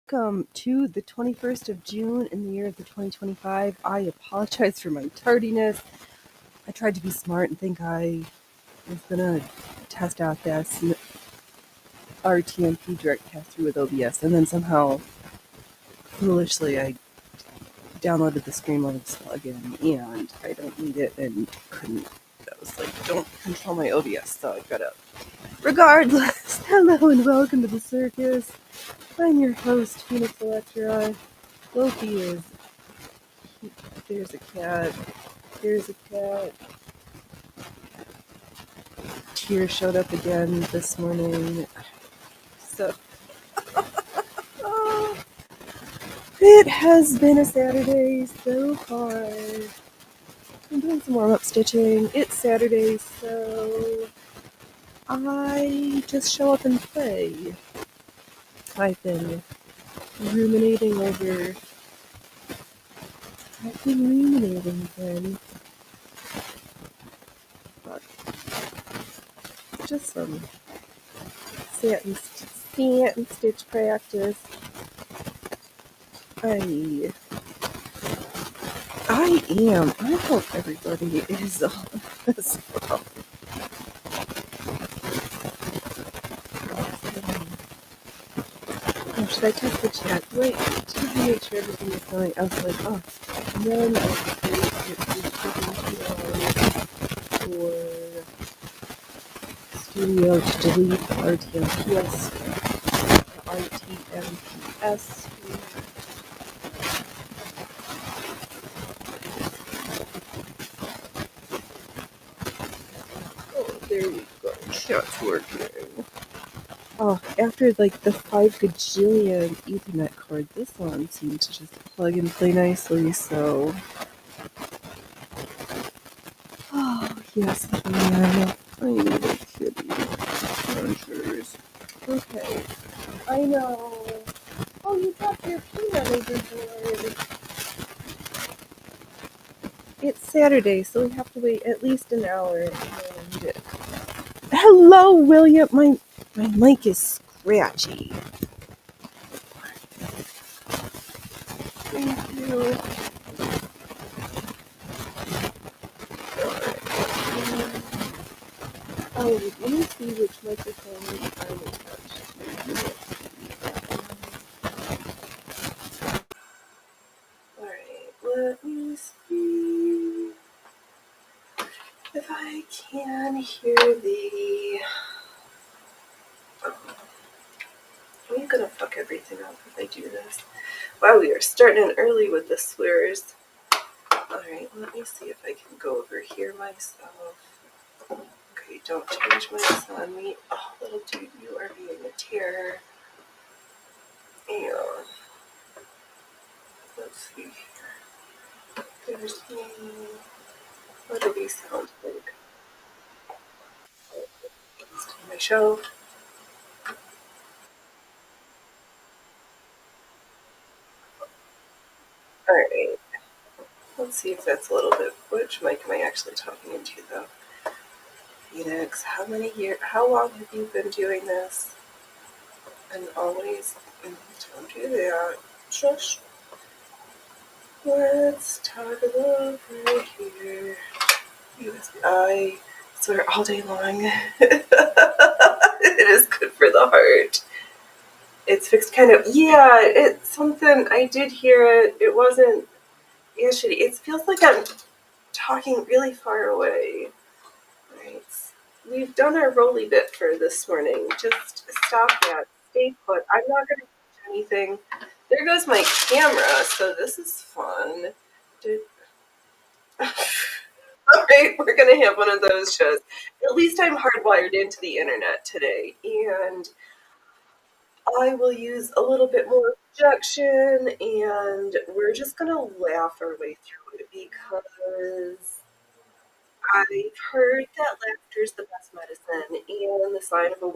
Welcome to the 21st of June in the year of the 2025. I apologize for my tardiness. I tried to be smart and think I was going to test out this RTMP direct pass-through with OBS, and then somehow, foolishly, I downloaded the Streamlabs plugin, and I don't need it and couldn't. I was like, don't control my OBS, so I got up. Regardless, hello and welcome to the circus. I'm your host, Phoenix Electra. Loki is. There's a cat. There's a cat. Tear showed up again this morning. So. It has been a Saturday so far. I'm doing some warm up stitching. It's Saturday, so I just show up and play. I've been ruminating over. Then. But just some satin stitch practice. I am. I hope everybody is as well. Oh, should I test the chat? Wait, to make sure everything is going. I was like, oh. And then I was for Studio to delete the RTMPS. The RTMPS. Oh, there we go. Chat's working. Oh, after like the 5 gajillion Ethernet cord, this one seemed to just plug and play nicely, so. Oh, yes, man. I need a kitty. Crunchers. Okay. I know. Oh, you dropped your peanut overboard. It's Saturday, so we have to wait at least an hour. And... Hello, William. My mic is scratchy. Thank you. Oh, let me see which microphone I'm attached to. Alright, let me see if I can hear the... I'm gonna fuck everything up if I do this. Wow, we are starting in early with the swears. Alright, let me see if I can go over here myself. Okay, don't change my on me. Oh, little dude, you are being a terror. And let's see here. There's me. What do these sound like? Let's do my show. Alright. Let's see if that's a little bit. Which mic am I actually talking into, though? Phoenix, how long have you been doing this? And always, don't do that. Shush. Let's talk over here. I swear all day long. It is good for the heart. It's fixed kind of. Yeah, it's something. I did hear it. It wasn't. Yeah, shitty. It feels like I'm talking really far away. Right. We've done our rolly bit for this morning. Just stop that. Stay put. I'm not going to touch anything. There goes my camera, so this is fun. Alright, we're going to have one of those shows. At least I'm hardwired into the internet today, and I will use a little bit more projection, and we're just going to laugh our way through it because I've heard that laughter is the best medicine and the sign of a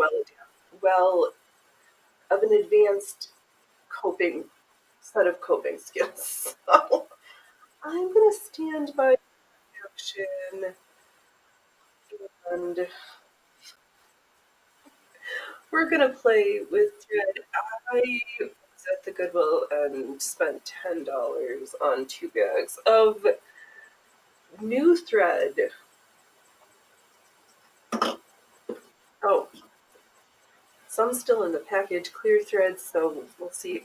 of an advanced coping set of coping skills. So I'm going to stand by action, and we're going to play with thread. I was at the Goodwill and spent $10 on 2 bags of new thread. Oh, some still in the package, clear thread, so we'll see.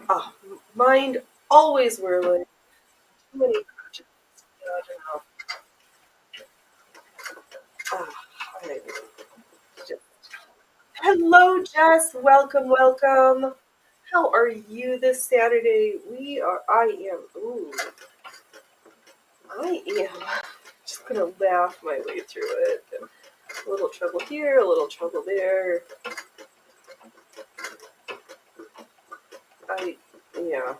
Oh, mind always whirling. Too many projects. I don't know. I just... Hello, Jess. Welcome, welcome. How are you this Saturday? I am just gonna laugh my way through it. A little trouble here, a little trouble there. Yeah.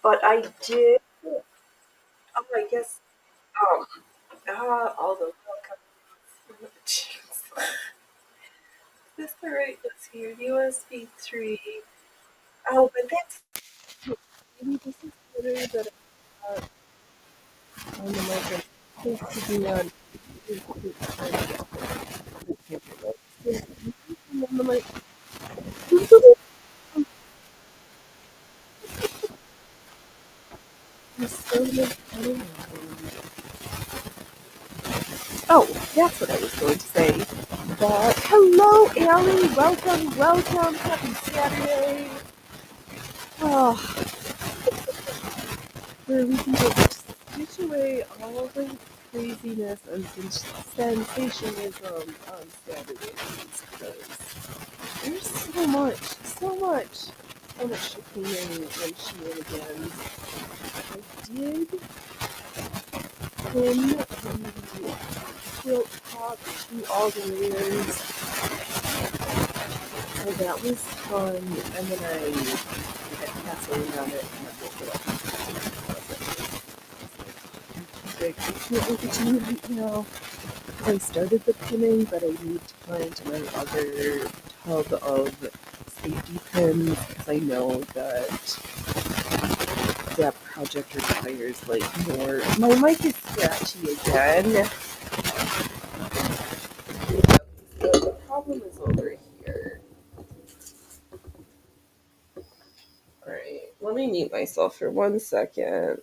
But I did, I guess, um, all the welcome. Jeez. Is this the right list here? USB 3. Oh, but that's, maybe this is better that I got on the microphone. Supposed to be on. On the mic. Oh, that's what I was going to say. But hello, Allie. Welcome, welcome. Happy Saturday. Oh, where we can just switch away all the craziness and sensationalism on Saturdays, because there's so much chicanery and shenanigans. I did pin the quilt top to all the layers, so that was fun, and then I had gasoline on it and I broke it up. I can't look at you right now. I started the pinning, but I need to find my other tub of safety pins, because I know that project requires like more. My mic is scratchy again. The problem is over here. Alright, let me mute myself for 1 second.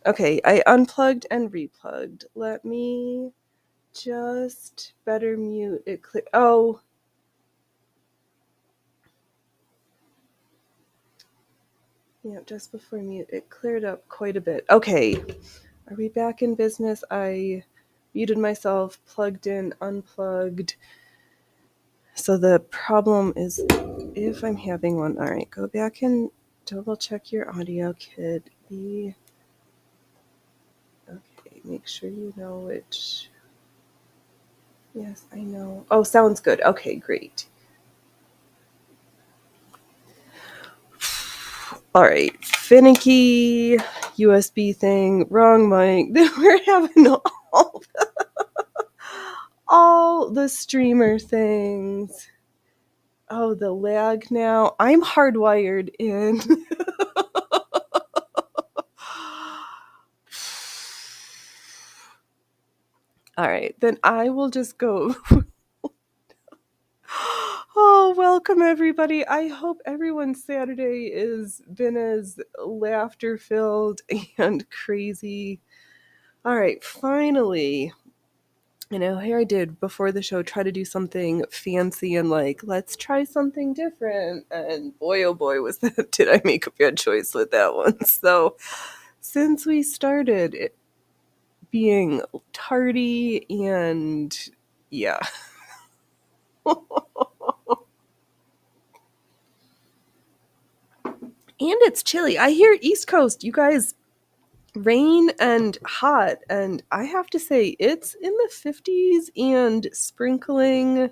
Okay, I unplugged and replugged. Let me just better mute it. Oh. Yeah, just before mute, it cleared up quite a bit. Okay, are we back in business? I muted myself, plugged in, unplugged. So the problem is if I'm having one. All right, go back and double check your audio, kid. Okay, make sure you know which. Yes, I know. Oh, sounds good. Okay, great. All right, finicky USB thing, wrong mic. We're having all the streamer things. Oh, the lag now. I'm hardwired in. All right, then I will just go. Oh, welcome everybody. I hope everyone's Saturday has been as laughter filled and crazy. All right, finally. Here I did before the show try to do something fancy and like, let's try something different. And boy, oh boy, did I make a bad choice with that one. So since we started it being tardy and yeah. And it's chilly. I hear East Coast, you guys, rain and hot, and I have to say it's in the 50s and sprinkling.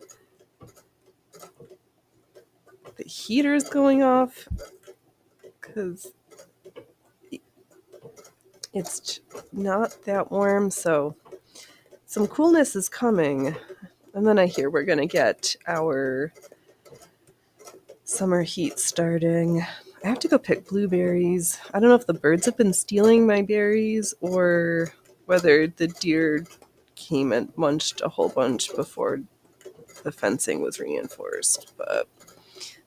The heater's going off because it's not that warm, so some coolness is coming. And then I hear we're gonna get our summer heat starting. I have to go pick blueberries. I don't know if the birds have been stealing my berries or whether the deer came and munched a whole bunch before the fencing was reinforced. But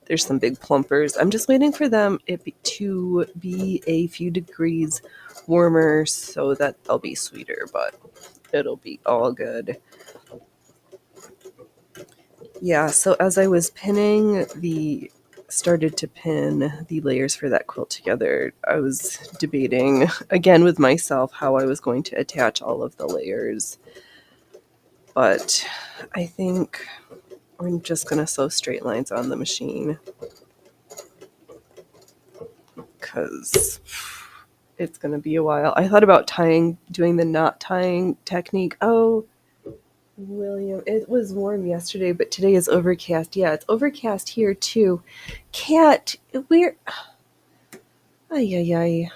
there's some big plumpers. I'm just waiting for them to be a few degrees warmer so that they'll be sweeter, but it'll be all good. Yeah, so as I was started to pin the layers for that quilt together, I was debating again with myself how I was going to attach all of the layers. But I think we're just going to sew straight lines on the machine because it's going to be a while. I thought about doing the knot tying technique. Oh, William, it was warm yesterday, but today is overcast. Yeah, it's overcast here too. Cat, we're... Ay, ay, ay.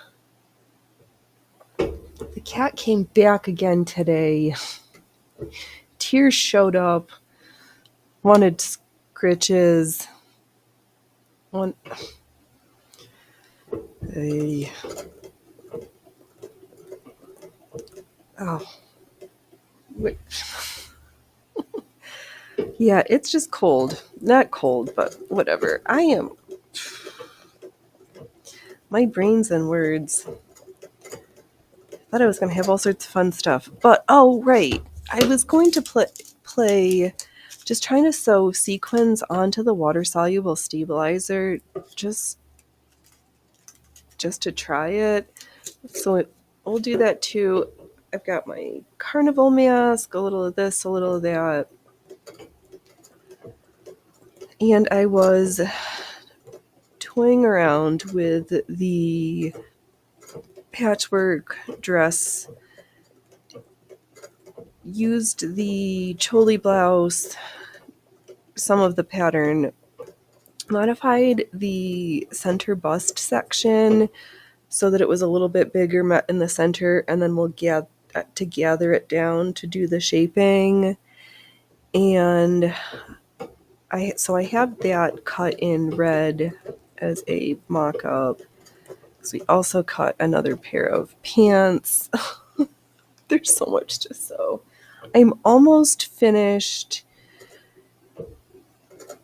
The cat came back again today. Tears showed up. Wanted scritches. Hey. Oh. Wait. Yeah, it's just cold. Not cold, but whatever. My brain's in words. Thought I was going to have all sorts of fun stuff. But, oh, right. I was going to play just trying to sew sequins onto the water-soluble stabilizer just to try it. So we'll do that too. I've got my carnival mask, a little of this, a little of that. And I was toying around with the patchwork dress, used the choli blouse, some of the pattern, modified the center bust section so that it was a little bit bigger in the center, and then we'll gather it down to do the shaping. And I have that cut in red as a mock-up. So we also cut another pair of pants. There's so much to sew. I'm almost finished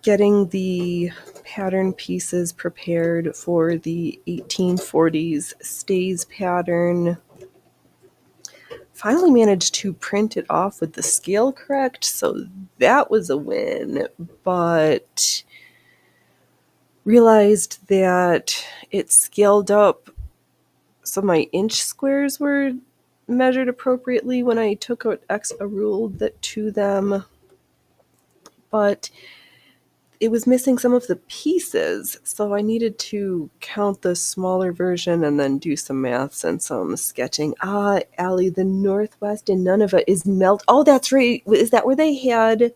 getting the pattern pieces prepared for the 1840s stays pattern. Finally managed to print it off with the scale correct, so that was a win, but realized that it scaled up so my inch squares were measured appropriately when I took a rule to them, but it was missing some of the pieces, so I needed to count the smaller version and then do some maths and some sketching. Allie, the Northwest in Nunavut is Oh, that's right. Is that where they had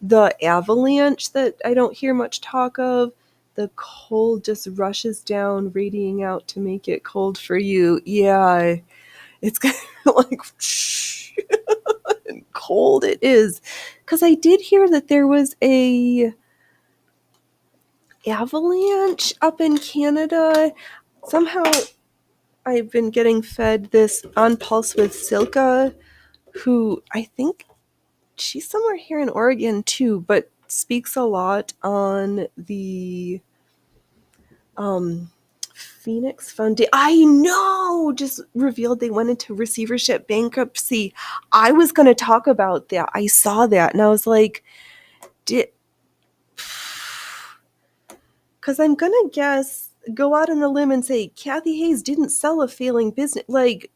the avalanche that I don't hear much talk of? The cold just rushes down, radiating out to make it cold for you. Yeah, it's kind of like shh, and cold it is. Because I did hear that there was a avalanche up in Canada. Somehow I've been getting fed this on Pulse with Silka, who I think she's somewhere here in Oregon too, but speaks a lot on the Phoenix Foundation. I know, just revealed they went into receivership bankruptcy. I was going to talk about that. I saw that and I was like, because I'm going to go out on a limb and say Kathy Hayes didn't sell a failing business. Like,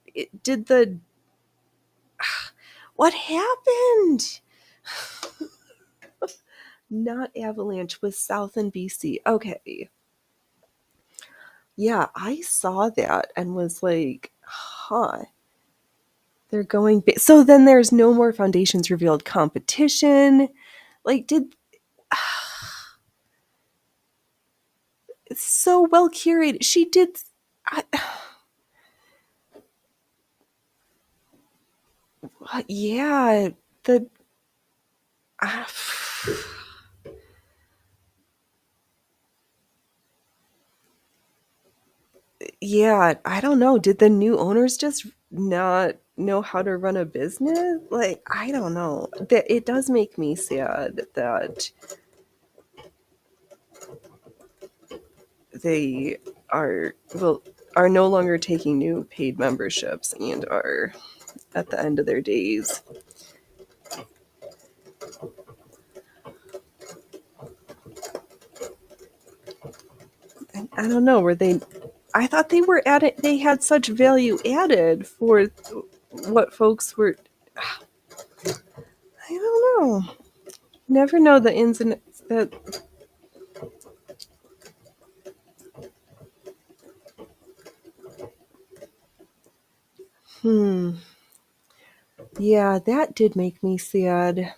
what happened? Not Avalanche, with South in BC. Okay. Yeah, I saw that and was like, huh, they're going so then there's no more Foundations Revealed competition. Like, did it's so well curated. She did. I, yeah, the. Uh, yeah, I don't know. Did the new owners just not know how to run a business? Like, I don't know. That it does make me sad that they are well are no longer taking new paid memberships and are at the end of their days. I don't know. Were they? I thought they were added. They had such value added for what folks were. I don't know. Never know the ins and that. Hmm. Yeah, that did make me sad.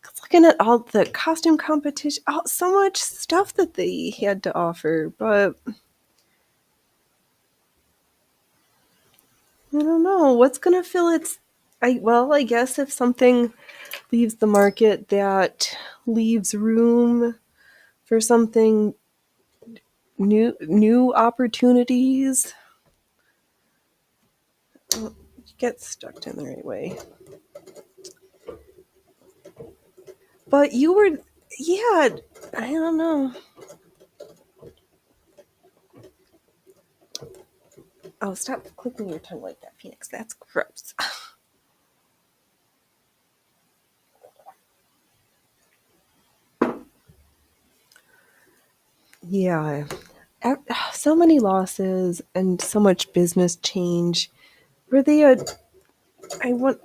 'Cause looking at all the costume competition, so much stuff that they had to offer, but I don't know what's gonna fill its. I guess if something leaves the market that leaves room for something new opportunities. Get stuck in the right way. But you were, yeah, I don't know. Oh, stop clicking your tongue like that, Phoenix. That's gross. Yeah. So many losses and so much business change. Were they a. I want.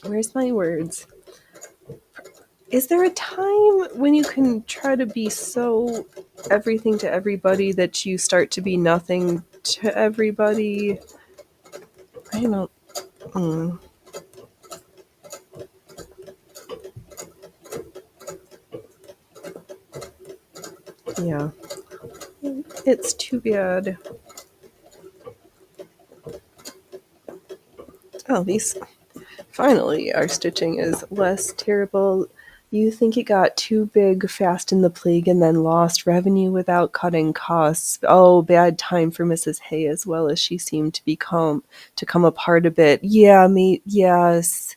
Where's my words? Is there a time when you can try to be so everything to everybody that you start to be nothing to everybody? I don't. Mm, yeah. It's too bad. Oh, these. Finally, our stitching is less terrible. You think it got too big fast in the plague and then lost revenue without cutting costs. Oh, bad time for Mrs. Hay as well as she seemed to come apart a bit. Yeah, me yes.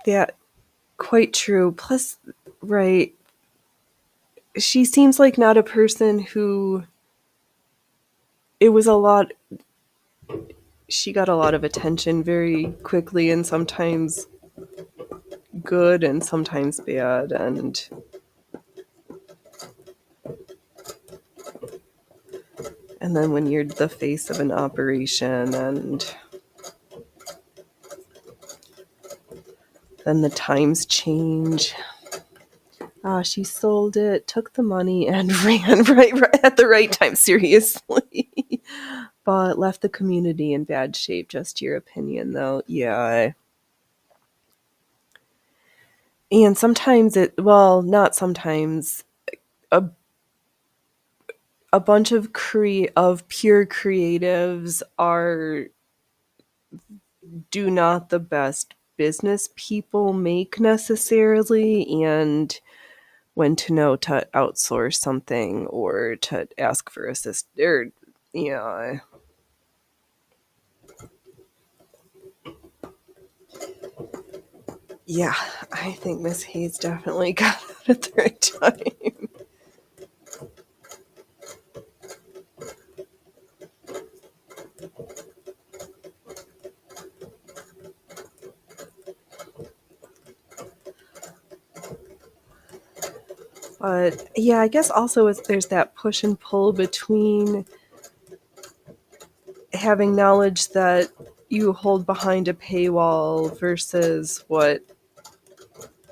That quite true. Plus right, she seems like not a person who it was a lot she got a lot of attention very quickly and sometimes good and sometimes bad and then when you're the face of an operation and then the times change. She sold it, took the money, and ran right at the right time, seriously. But left the community in bad shape. Just your opinion, though. Yeah. And sometimes well, not sometimes, a, a bunch of pure creatives do not the best business people make necessarily, and when to know to outsource something or to ask for assist or yeah. Yeah, I think Miss Hayes definitely got it at the right time. But yeah, I guess also there's that push and pull between having knowledge that you hold behind a paywall versus what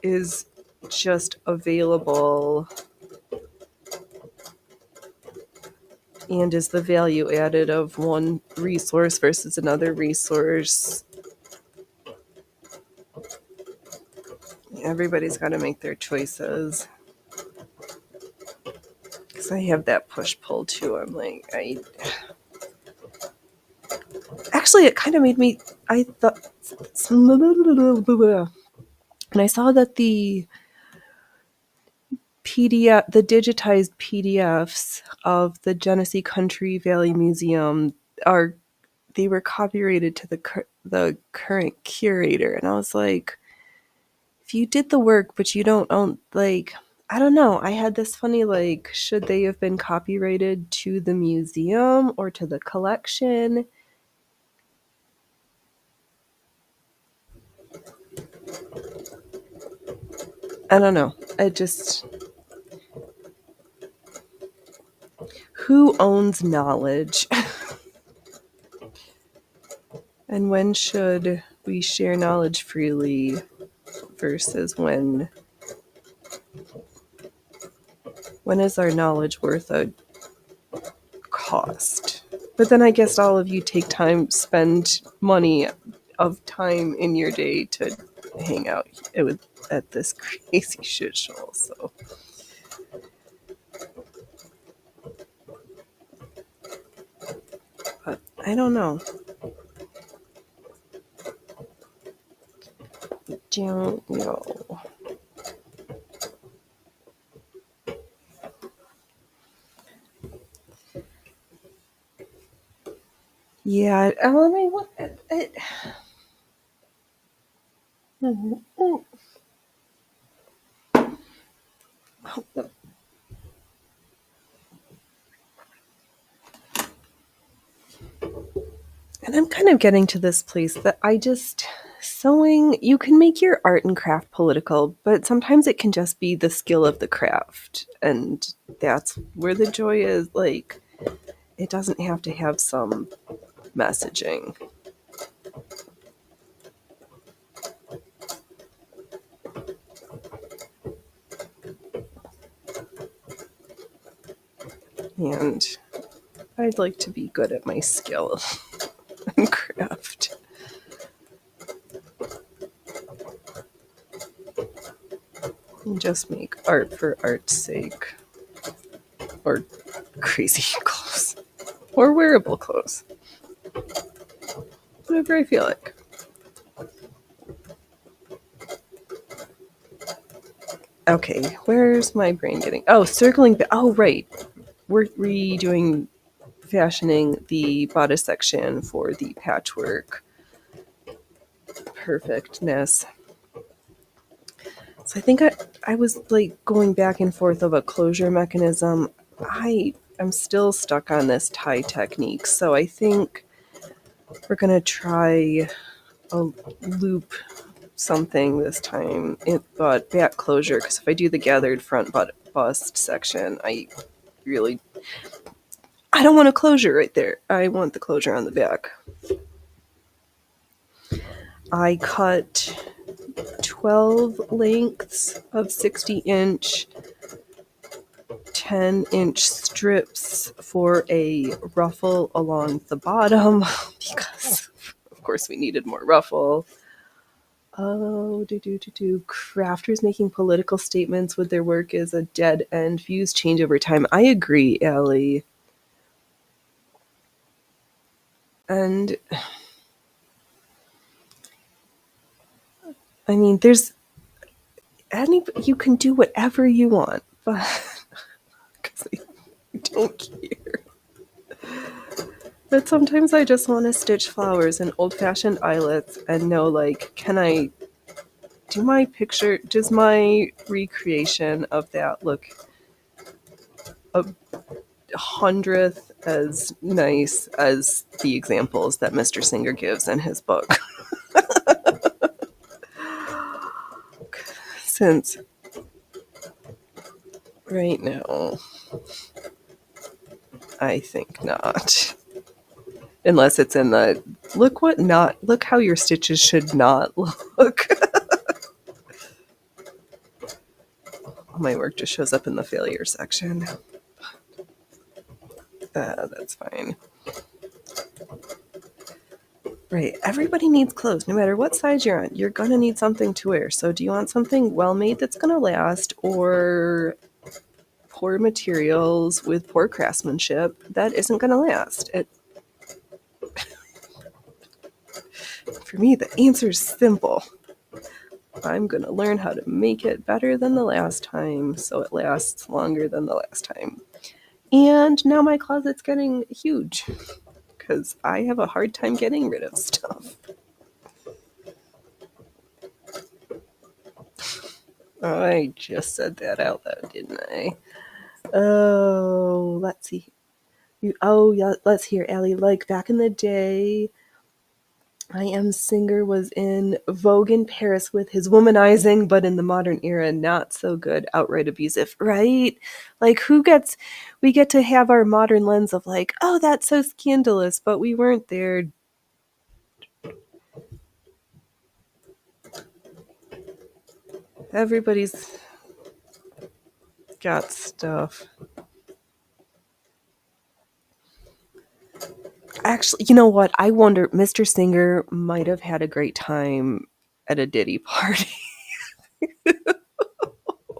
is just available, and is the value added of one resource versus another resource. Everybody's got to make their choices. Because I have that push-pull too. I'm like, actually, it kind of made me, I thought, and I saw that the digitized PDFs of the Genesee Country Valley Museum they were copyrighted to the current curator, and I was like, if you did the work but you don't own, like, I don't know. I had this funny, like, should they have been copyrighted to the museum or to the collection? I don't know. Who owns knowledge? And when should we share knowledge freely versus when is our knowledge worth a cost? But then I guess all of you spend money of time in your day to hang out at this crazy shit show. So but I don't know. Don't know. Yeah, I mean, what? And I'm kind of getting to this place that sewing, you can make your art and craft political, but sometimes it can just be the skill of the craft. And that's where the joy is. Like, it doesn't have to have some messaging. And I'd like to be good at my skill and craft. And just make art for art's sake. Or crazy clothes. Or wearable clothes. Whatever I feel like. Okay, where's my brain getting? Oh, circling back. Oh, right. We're redoing fashioning the bodice section for the patchwork perfectness. So I think I was like going back and forth of a closure mechanism. I'm still stuck on this tie technique, so I think we're gonna try a loop something this time, but back closure, because if I do the gathered front bust section, I don't want a closure right there. I want the closure on the back. I cut 12 lengths of 60-inch, 10-inch strips for a ruffle along the bottom because, of course, we needed more ruffle. Crafters making political statements with their work is a dead end. Views change over time. I agree, Allie. And I mean, you can do whatever you want, but because I don't care. But sometimes I just want to stitch flowers and old-fashioned eyelets and know, like, can I do my picture? Does my recreation of that look a hundredth as nice as the examples that Mr. Singer gives in his book? Since right now, I think not. Unless it's in the look how your stitches should not look. my work just shows up in the failure section. That's fine. Right. Everybody needs clothes, no matter what size you're on. You're going to need something to wear. So do you want something well-made that's going to last, or poor materials with poor craftsmanship that isn't going to last? For me, the answer is simple. I'm going to learn how to make it better than the last time so it lasts longer than the last time. And now my closet's getting huge because I have a hard time getting rid of stuff. I just said that out loud, didn't I? Oh, let's see. Yeah, let's hear, Allie. Like back in the day, I Am Singer was in vogue in Paris with his womanizing, but in the modern era, not so good, outright abusive, right? Like, we get to have our modern lens of like, oh, that's so scandalous, but we weren't there. Everybody's got stuff. Actually, you know what? I wonder, Mr. Singer might have had a great time at a Diddy party.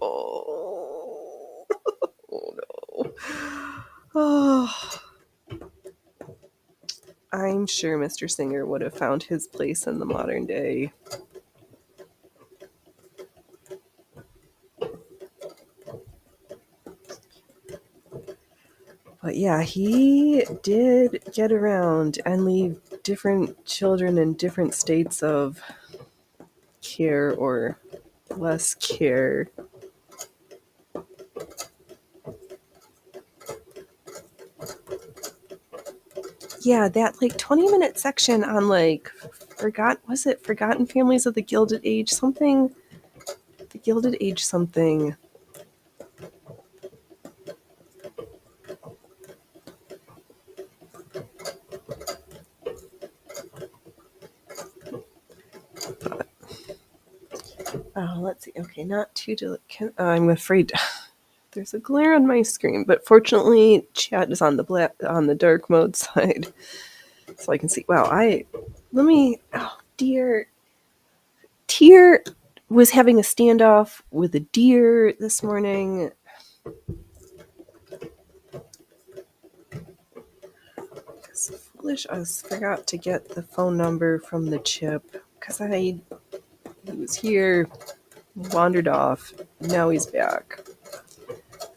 Oh, no. Oh. I'm sure Mr. Singer would have found his place in the modern day. But yeah, he did get around and leave different children in different states of care or less care. Yeah, that like 20-minute section on like Forgotten Families of the Gilded Age something? The Gilded Age something. Let's see. Okay, not too delicate. I'm afraid there's a glare on my screen, but fortunately, chat is on the dark mode side, so I can see. Wow, oh dear. Tyr was having a standoff with a deer this morning. Foolish us forgot to get the phone number from the chip because he was here, wandered off, now he's back.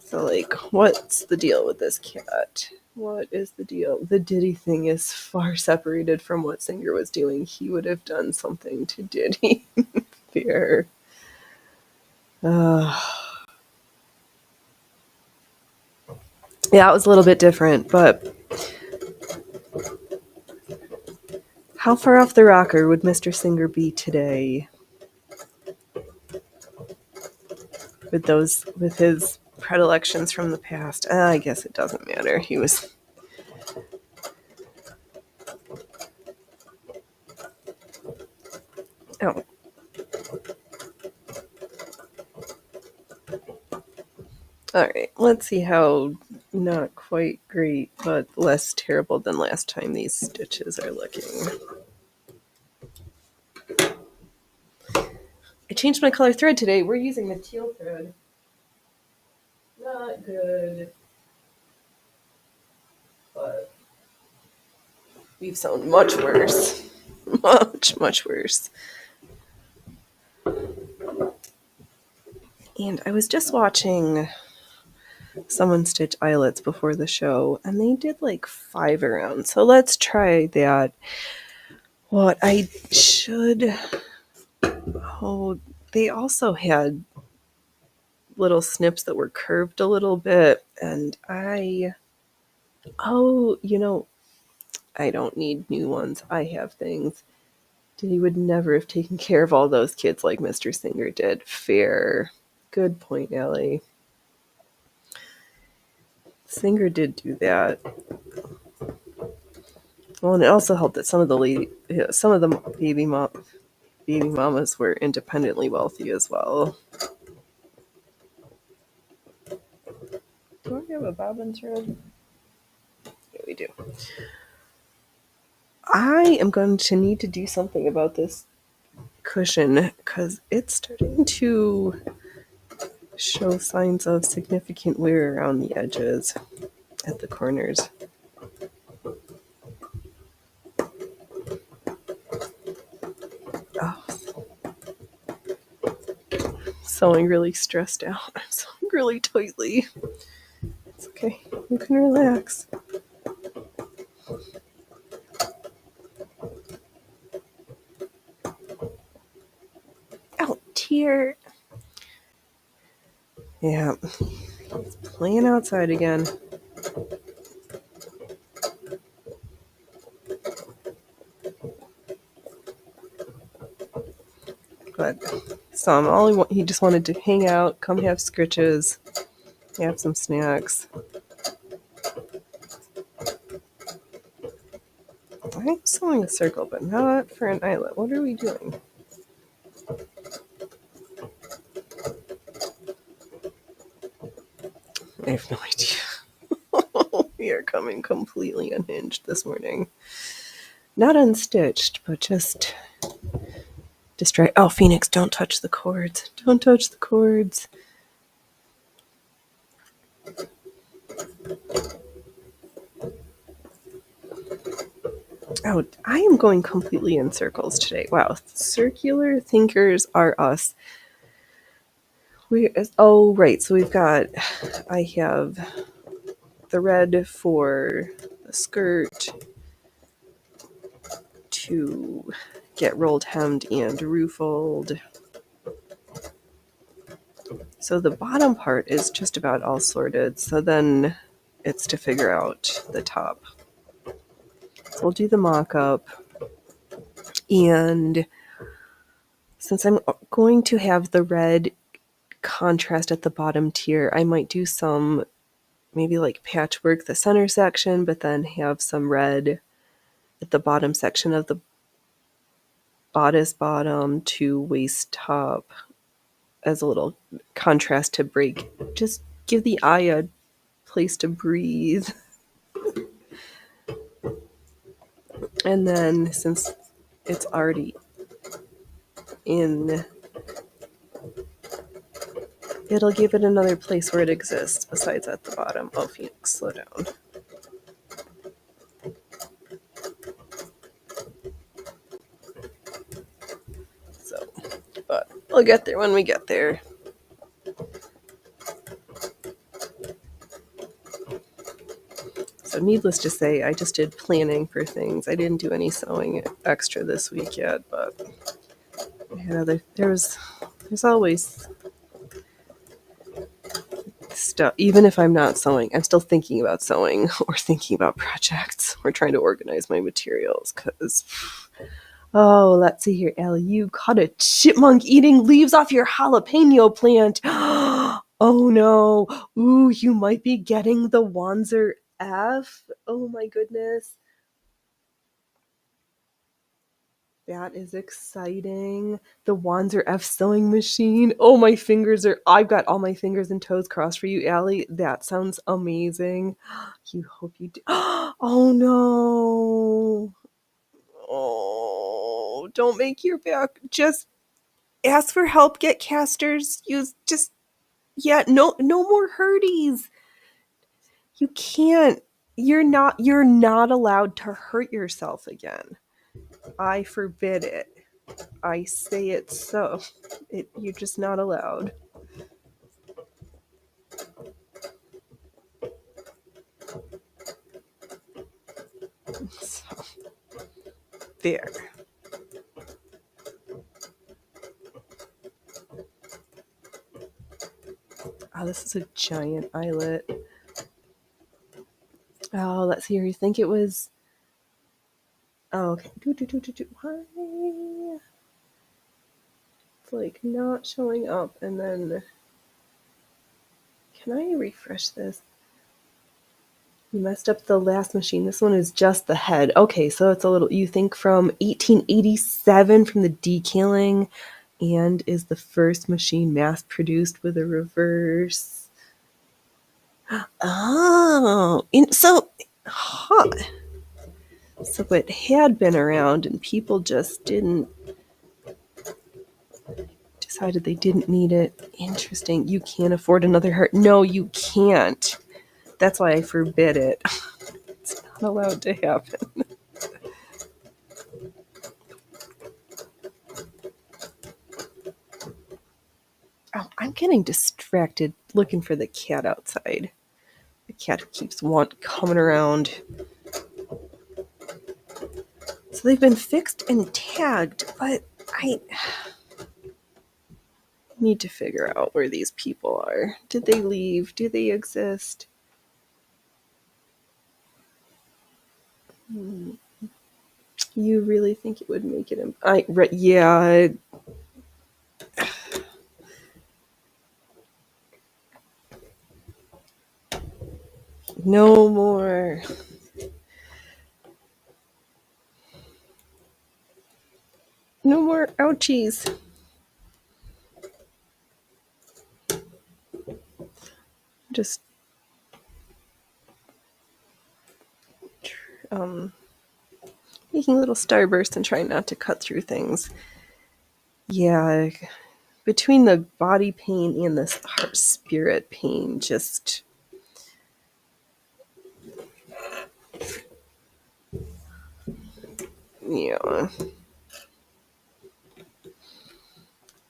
So like, what's the deal with this cat? What is the deal? The Diddy thing is far separated from what Singer was doing. He would have done something to Diddy. Fear. Yeah, it was a little bit different, but how far off the rocker would Mr. Singer be today? With his predilections from the past? I guess it doesn't matter. He was... Oh. Alright, let's see how not quite great, but less terrible than last time these stitches are looking. I changed my color thread today. We're using the teal thread. Not good. But we've sewn much worse. Much worse. And I was just watching someone stitch eyelets before the show, and they did like 5 around. So let's try that. What I should... Oh, they also had little snips that were curved a little bit, and I don't need new ones. I have things. He would never have taken care of all those kids like Mr. Singer did. Fair. Good point, Ellie. Singer did do that. Well, and it also helped that some of the baby mamas were independently wealthy as well. Do I have a bobbin thread? Yeah, we do. I am going to need to do something about this cushion because it's starting to show signs of significant wear around the edges at the corners. Oh, sewing really stressed out. I'm sewing really tightly. It's okay. You can relax. Out here. Yeah. It's playing outside again. But he just wanted to hang out, come have scritches, have some snacks. I'm sewing a circle, but not for an eyelet. What are we doing? I have no idea. We are coming completely unhinged this morning. Not unstitched, but just distract. Oh, Phoenix, don't touch the cords. Don't touch the cords. Oh, I am going completely in circles today. Wow, circular thinkers are us. Right. So I have the red for the skirt to get rolled, hemmed, and ruffled. So the bottom part is just about all sorted. So then it's to figure out the top. So we'll do the mock-up. And since I'm going to have the red contrast at the bottom tier, I might do some maybe like patchwork the center section, but then have some red at the bottom section of the bodice bottom to waist top as a little contrast to break. Just give the eye a place to breathe. And then since it's already in, it'll give it another place where it exists besides at the bottom. Oh, Phoenix, slow down. So, but we'll get there when we get there. So needless to say, I just did planning for things. I didn't do any sewing extra this week yet, but there's always stuff. Even if I'm not sewing, I'm still thinking about sewing or thinking about projects or trying to organize my materials because, oh, let's see here, Ellie, you caught a chipmunk eating leaves off your jalapeno plant. Oh no. Ooh, you might be getting the Wanzer F. Oh my goodness. That is exciting. The Wanzer F sewing machine. Oh, I've got all my fingers and toes crossed for you, Allie. That sounds amazing. You hope you do. Oh no. Oh, don't make your back. Just ask for help. Get casters. No more hurties. You can't. You're not allowed to hurt yourself again. I forbid it. I say it so. You're just not allowed. So, there. Oh, this is a giant eyelet. Oh, let's see here. You think it was... Oh, okay. Why? It's like not showing up, and then... Can I refresh this? You messed up the last machine. This one is just the head. Okay, so it's a little... You think from 1887 from the decaling, and is the first machine mass-produced with a reverse. Oh, huh. So it had been around and people just decided they didn't need it. Interesting. You can't afford another heart. No, you can't. That's why I forbid it. It's not allowed to happen. Oh, I'm getting distracted looking for the cat outside. The cat keeps coming around. So they've been fixed and tagged, but I need to figure out where these people are. Did they leave? Do they exist? You really think it would make it? Yeah. No more. No more ouchies. Just making little starbursts and trying not to cut through things. Yeah, between the body pain and this heart spirit pain, just yeah.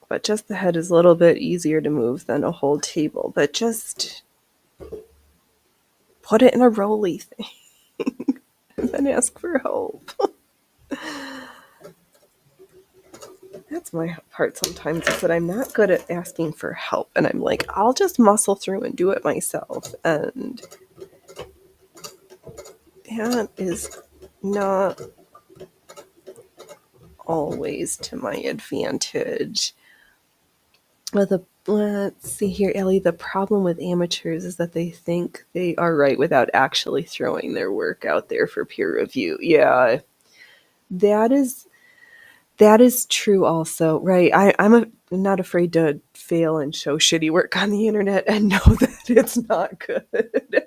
But just the head is a little bit easier to move than a whole table. But just put it in a rolly thing and then ask for help. That's my part sometimes, is that I'm not good at asking for help. And I'm like, I'll just muscle through and do it myself. And that is not always to my advantage. Let's see here, Ellie. The problem with amateurs is that they think they are right without actually throwing their work out there for peer review. Yeah, that is true. Also, right? I'm not afraid to fail and show shitty work on the internet and know that it's not good.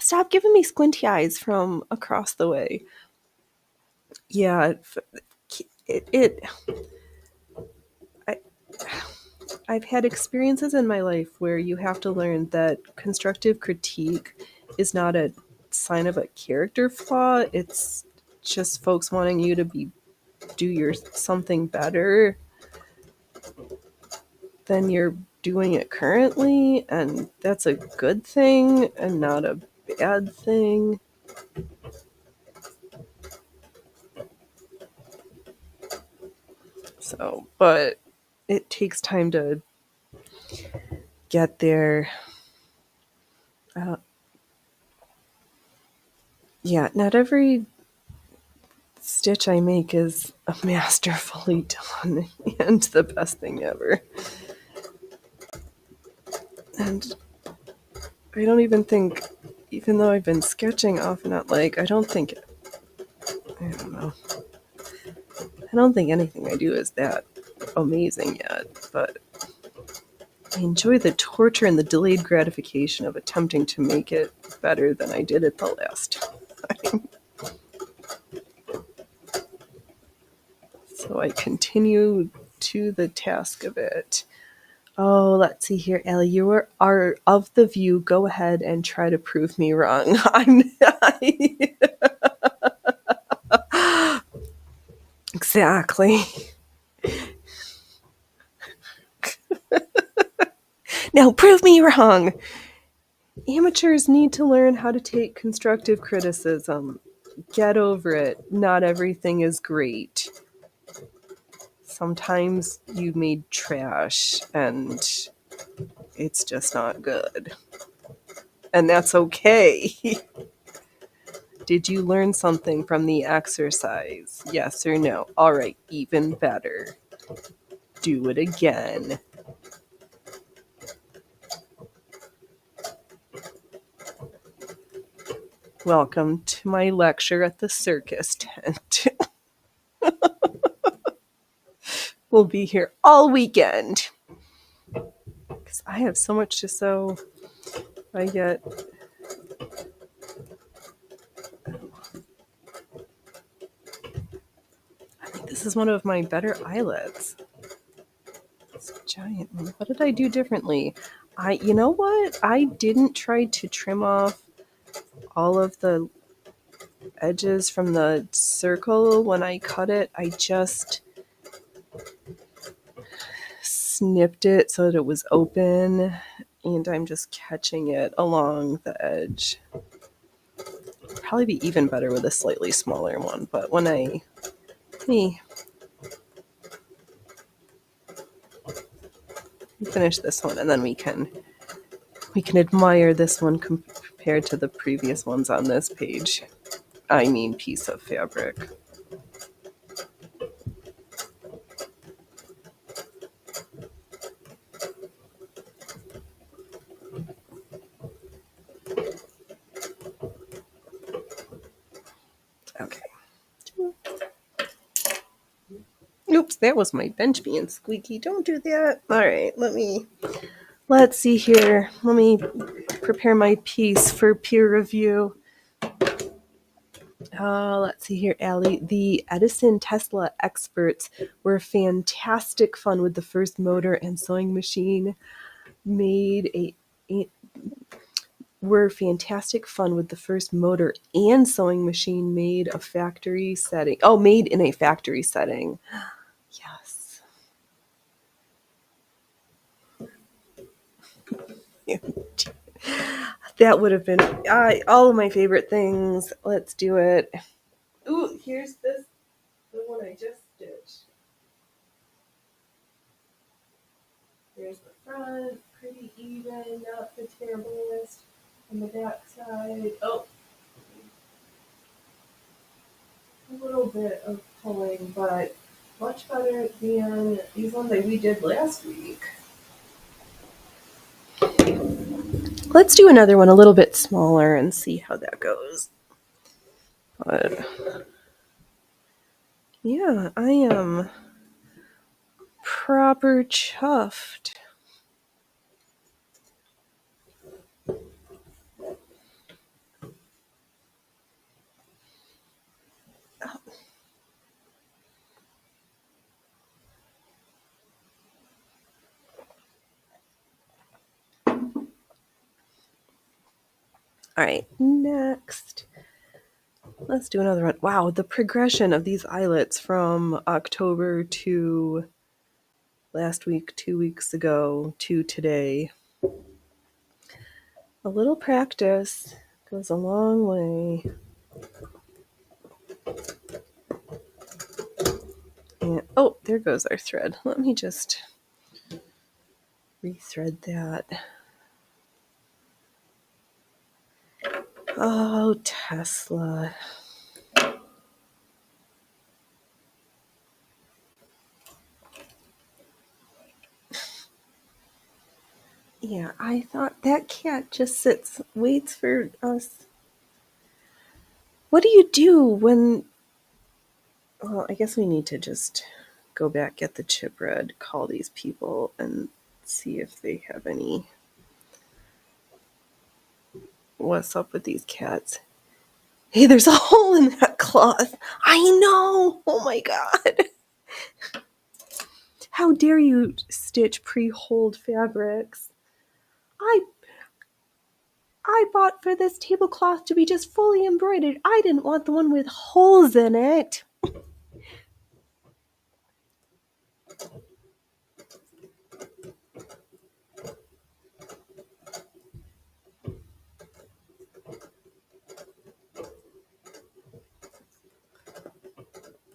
Stop giving me squinty eyes from across the way. Yeah, it I, I've had experiences in my life where you have to learn that constructive critique is not a sign of a character flaw. It's just folks wanting you to do your something better than you're doing it currently, and that's a good thing and not a bad thing. So, but it takes time to get there. Yeah, not every stitch I make is masterfully done and the best thing ever. And I don't even think, even though I've been sketching off and on, like, I don't don't know. I don't think anything I do is that amazing yet, but I enjoy the torture and the delayed gratification of attempting to make it better than I did it the last time. So I continue to the task of it. Oh, let's see here, Ellie. You are of the view. Go ahead and try to prove me wrong. Exactly. Now prove me wrong. Amateurs need to learn how to take constructive criticism. Get over it. Not everything is great. Sometimes you made trash and it's just not good. And that's okay. Did you learn something from the exercise? Yes or no? All right, even better. Do it again. Welcome to my lecture at the circus tent. We'll be here all weekend. because I have so much to sew. I get this is one of my better eyelets. It's a giant one. What did I do differently? You know what? I didn't try to trim off all of the edges from the circle when I cut it. I just snipped it so that it was open, and I'm just catching it along the edge. Probably be even better with a slightly smaller one, but when I finish this one, and then we can admire this one compared to the previous ones on this page. I mean, piece of fabric. Okay. Oops, that was my bench being squeaky. Don't do that. All right, let's see here. Let me prepare my piece for peer review. Let's see here, Allie. The Edison Tesla experts were fantastic fun with the first motor and sewing machine were fantastic fun with the first motor and sewing machine made a factory setting. Oh, made in a factory setting. Yes. That would have been all of my favorite things. Let's do it. Ooh, here's the one I just stitched. There's the front, pretty even, not the terriblest. On the back side, a little bit of pulling, but much better than these ones that we did last week. Let's do another one a little bit smaller and see how that goes. But yeah, I am proper chuffed. All right, next. Let's do another one. Wow, the progression of these eyelets from October to last week, 2 weeks ago, to today. A little practice goes a long way. And, oh, there goes our thread. Let me just rethread that. Oh, Tesla. Yeah, I thought that cat just sits, waits for us. What do you do when... Well, I guess we need to just go back, get the chip read, call these people, and see if they have any... What's up with these cats? Hey, there's a hole in that cloth. I know! Oh my god! How dare you stitch pre-holed fabrics? I bought for this tablecloth to be just fully embroidered. I didn't want the one with holes in it.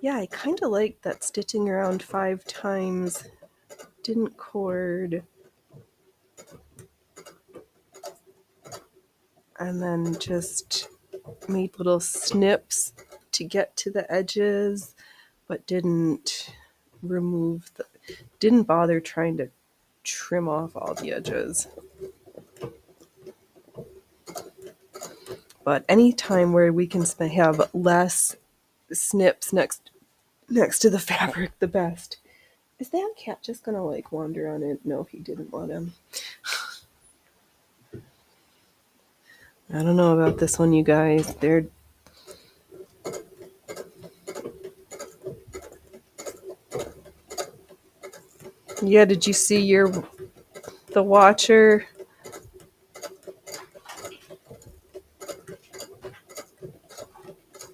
Yeah, I kind of like that stitching around 5 times didn't cord. And then just made little snips to get to the edges, but didn't bother trying to trim off all the edges. But any time where we can have less snips next to the fabric, the best. Is that cat just gonna like wander on it? No, he didn't let him. I don't know about this one, you guys. They're yeah, did you see the watcher?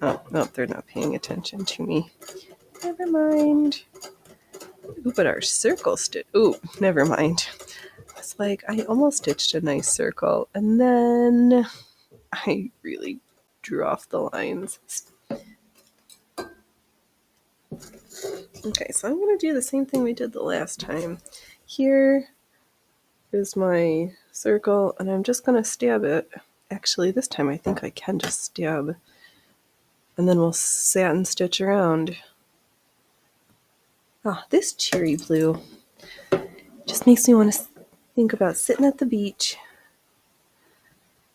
Oh, no, they're not paying attention to me. Never mind. Ooh, but our circle stitch. Ooh, never mind. It's like I almost stitched a nice circle, and then I really drew off the lines. Okay, so I'm going to do the same thing we did the last time. Here is my circle, and I'm just going to stab it. Actually, this time I think I can just stab. And then we'll satin stitch around. Ah, this cherry blue just makes me want to think about sitting at the beach.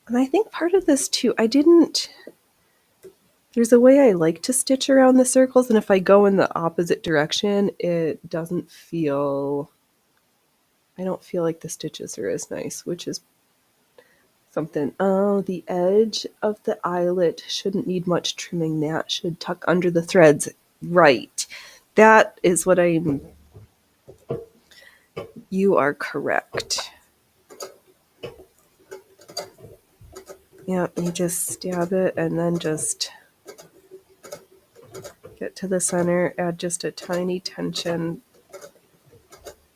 And I think part of this too, there's a way I like to stitch around the circles, and if I go in the opposite direction, I don't feel like the stitches are as nice, which is something. Oh, the edge of the eyelet shouldn't need much trimming. That should tuck under the threads. Right. That is what you are correct. Yeah, you just stab it and then just get to the center, add just a tiny tension,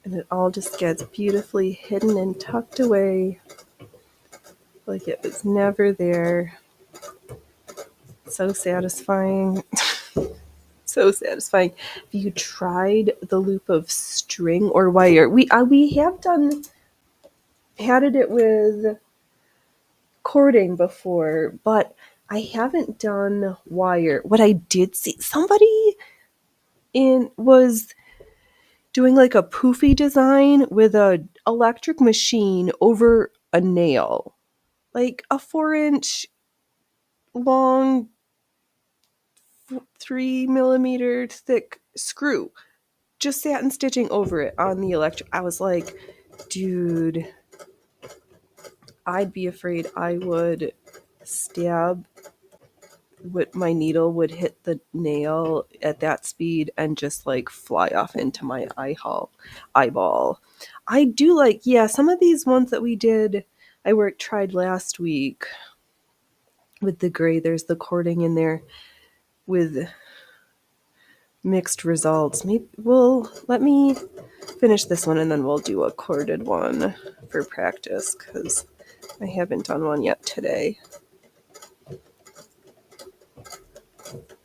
and it all just gets beautifully hidden and tucked away like it was never there. So satisfying. So satisfying. Have you tried the loop of string or wire? We have padded it with cording before, but I haven't done wire. What I did see, somebody was doing like a poofy design with a electric machine over a nail, like a 4-inch long, 3 millimeter thick screw, just satin stitching over it on the electric. I was like, dude, I'd be afraid I would stab what my needle would hit the nail at that speed and just like fly off into my eyeball. I do like, yeah, some of these ones that we did, tried last week with the gray. There's the cording in there with mixed results. Maybe let me finish this one and then we'll do a corded one for practice because I haven't done one yet today.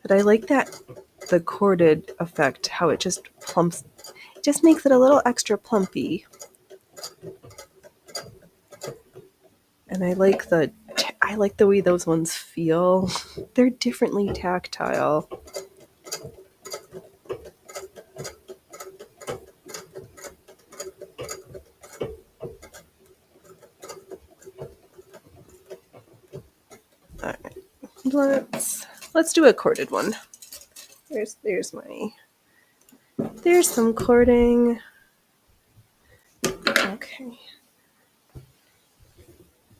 But I like the corded effect, how it just plumps, just makes it a little extra plumpy. And I like the way those ones feel. They're differently tactile. All right. Let's do a corded one. There's some cording. Okay.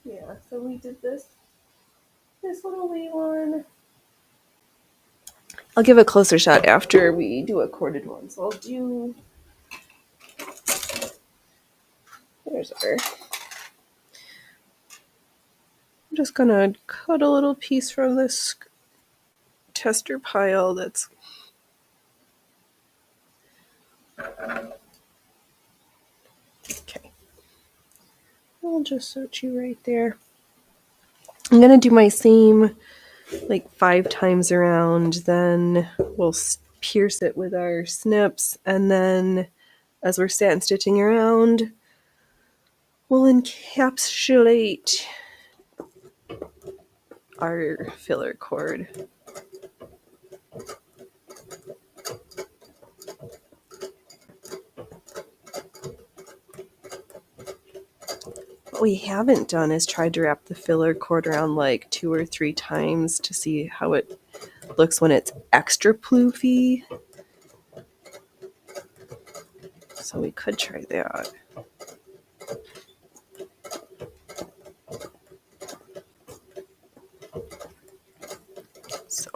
Yeah, so we did this little wee one. I'll give a closer shot after we do a corded one. So there's our. I'm just gonna cut a little piece from this tester pile that's okay. I'll just search you right there. I'm gonna do my seam like 5 times around, then we'll pierce it with our snips, and then as we're satin stitching around, we'll encapsulate our filler cord. What we haven't done is tried to wrap the filler cord around like 2 or 3 times to see how it looks when it's extra ploofy. So we could try that. So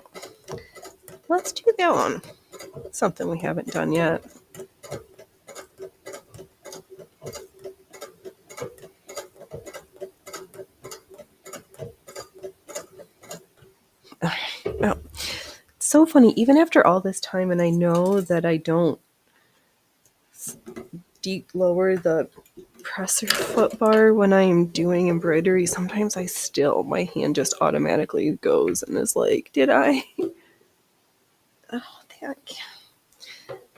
let's do that one. Something we haven't done yet. Oh, it's so funny, even after all this time, and I know that I don't lower the presser foot bar when I'm doing embroidery, sometimes my hand just automatically goes and is like, did I? Oh,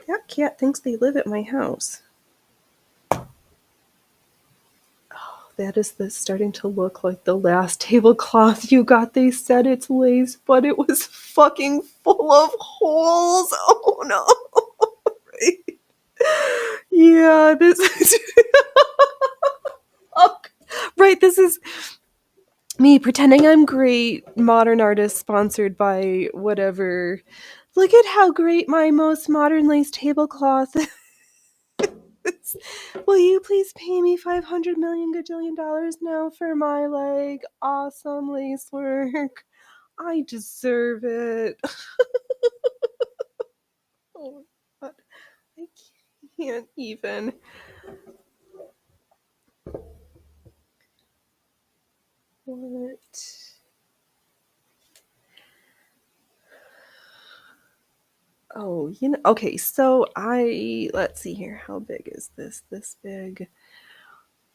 that cat thinks they live at my house. Oh, that is starting to look like the last tablecloth you got. They said it's lace, but it was fucking full of holes. Oh no. Right. Yeah, this is right, this is me pretending I'm great, modern artist sponsored by whatever. Look at how great my most modern lace tablecloth is. Will you please pay me $500 million gajillion now for my like awesome lace work? I deserve it. Oh God, I can't even. What? Oh, okay, so let's see here. How big is this? This big.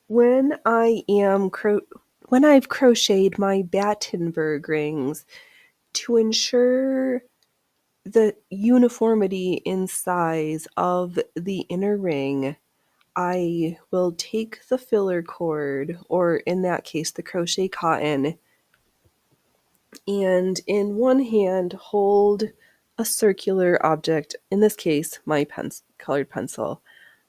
When when I've crocheted my Battenberg rings to ensure the uniformity in size of the inner ring, I will take the filler cord, or in that case, the crochet cotton, and in one hand hold a circular object, in this case, my colored pencil.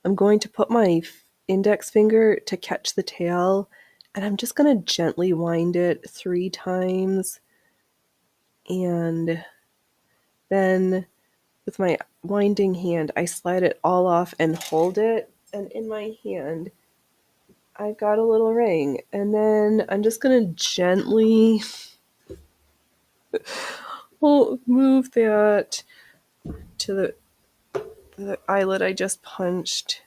I'm going to put my index finger to catch the tail, and I'm just going to gently wind it 3 times, and then with my winding hand, I slide it all off and hold it, and in my hand, I've got a little ring, and then I'm just going to gently move that to the eyelet I just punched,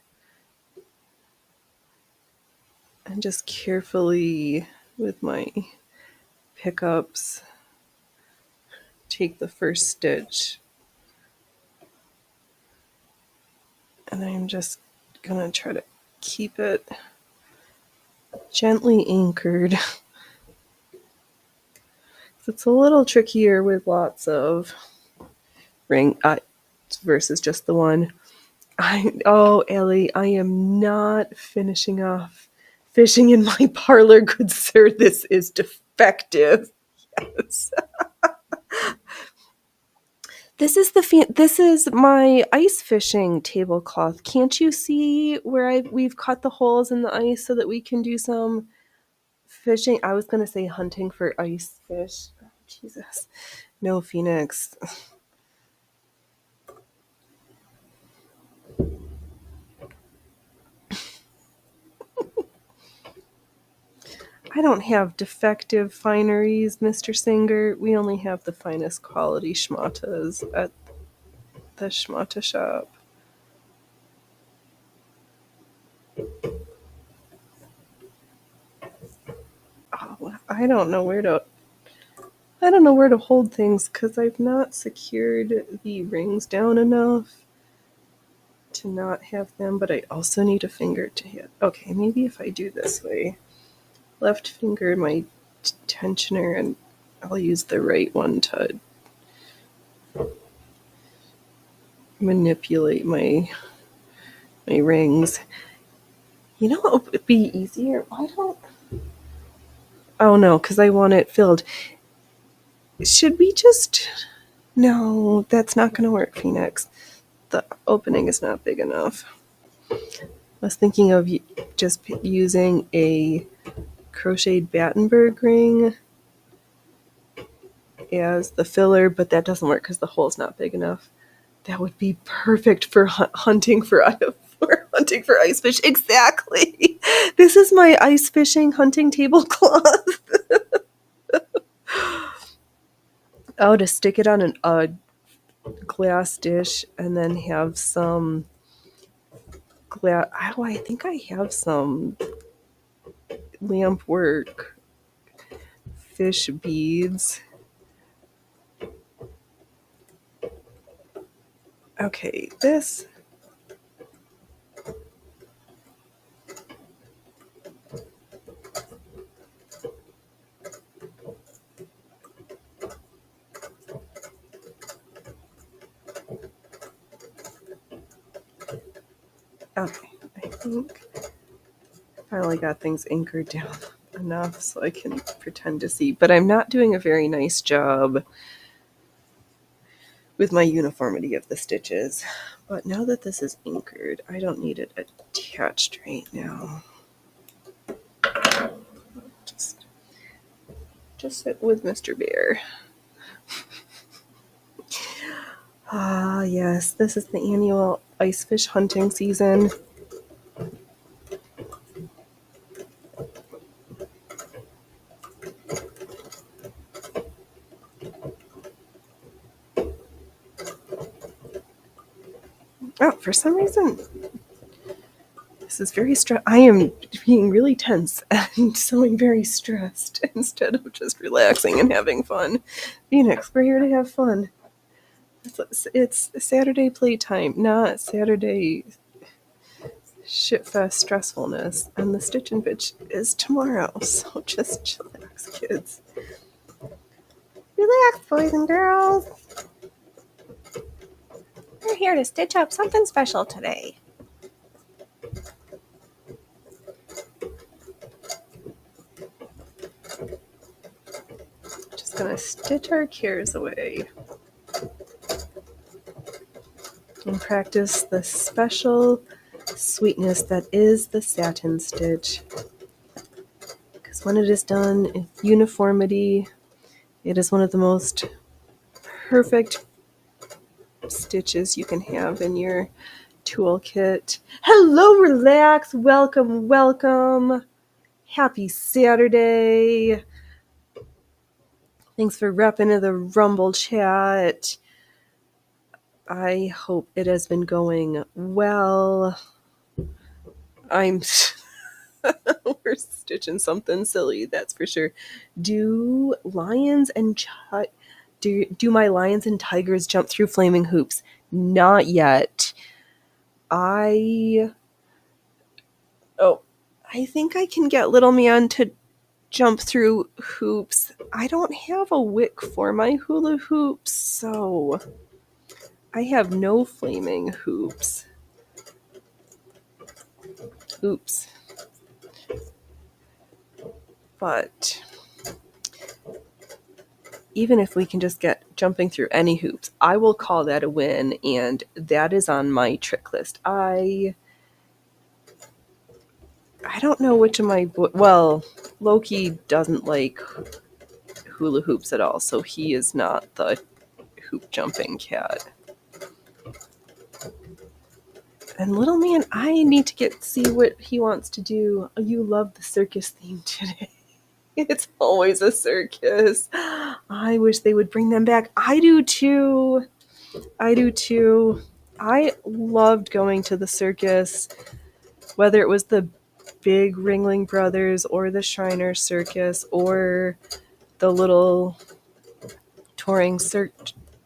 and just carefully with my pickups take the first stitch, and I'm just gonna try to keep it gently anchored. It's a little trickier with lots of ring versus just the one. Ellie, I am not finishing off fishing in my parlor, good sir. This is defective. Yes. This is my ice fishing tablecloth. Can't you see where we've cut the holes in the ice so that we can do some fishing? I was gonna say hunting for ice fish. Oh, Jesus, no, Phoenix. I don't have defective fineries, Mr. Singer. We only have the finest quality schmatas at the schmata shop. Oh, I don't know where to hold things because I've not secured the rings down enough to not have them, but I also need a finger to hit. Okay, maybe if I do this way. Left finger my tensioner, and I'll use the right one to manipulate my rings. You know what would be easier? Oh no, because I want it filled. Should we just... No, that's not going to work, Phoenix. The opening is not big enough. I was thinking of just using a crocheted Battenberg ring as the filler, but that doesn't work because the hole's not big enough. That would be perfect for hunting for hunting for ice fish. Exactly. This is my ice fishing hunting tablecloth. Oh, to stick it on a glass dish and then have some glass. Oh, I think I have some lamp work fish beads. Okay, this. Okay, I think I finally got things anchored down enough so I can pretend to see, but I'm not doing a very nice job with my uniformity of the stitches. But now that this is anchored, I don't need it attached right now. Just sit with Mr. Bear. Ah, yes, this is the annual ice fish hunting season. Oh, for some reason, this is very stressed. I am being really tense and sewing very stressed instead of just relaxing and having fun. Phoenix, we're here to have fun. It's Saturday playtime, not Saturday shitfest stressfulness. And the Stitch and Bitch is tomorrow, so just chillax, kids. Relax, boys and girls. We're here to stitch up something special today. Just gonna stitch our cares away and practice the special sweetness that is the satin stitch. Because when it is done in uniformity, it is one of the most perfect stitches you can have in your toolkit. Hello, relax. Welcome, welcome. Happy Saturday. Thanks for repping into the Rumble chat. I hope it has been going well. We're stitching something silly, that's for sure. Do my lions and tigers jump through flaming hoops? Not yet. I think I can get Little Man to jump through hoops. I don't have a wick for my hula hoops, so I have no flaming hoops. Oops. But even if we can just get jumping through any hoops, I will call that a win, and that is on my trick list. I don't know which of my... Well, Loki doesn't like hula hoops at all, so he is not the hoop jumping cat. And Little Man, I need to see what he wants to do. You love the circus theme today. It's always a circus. I wish they would bring them back. I do too. I loved going to the circus, whether it was the big Ringling Brothers or the Shriner Circus or the little touring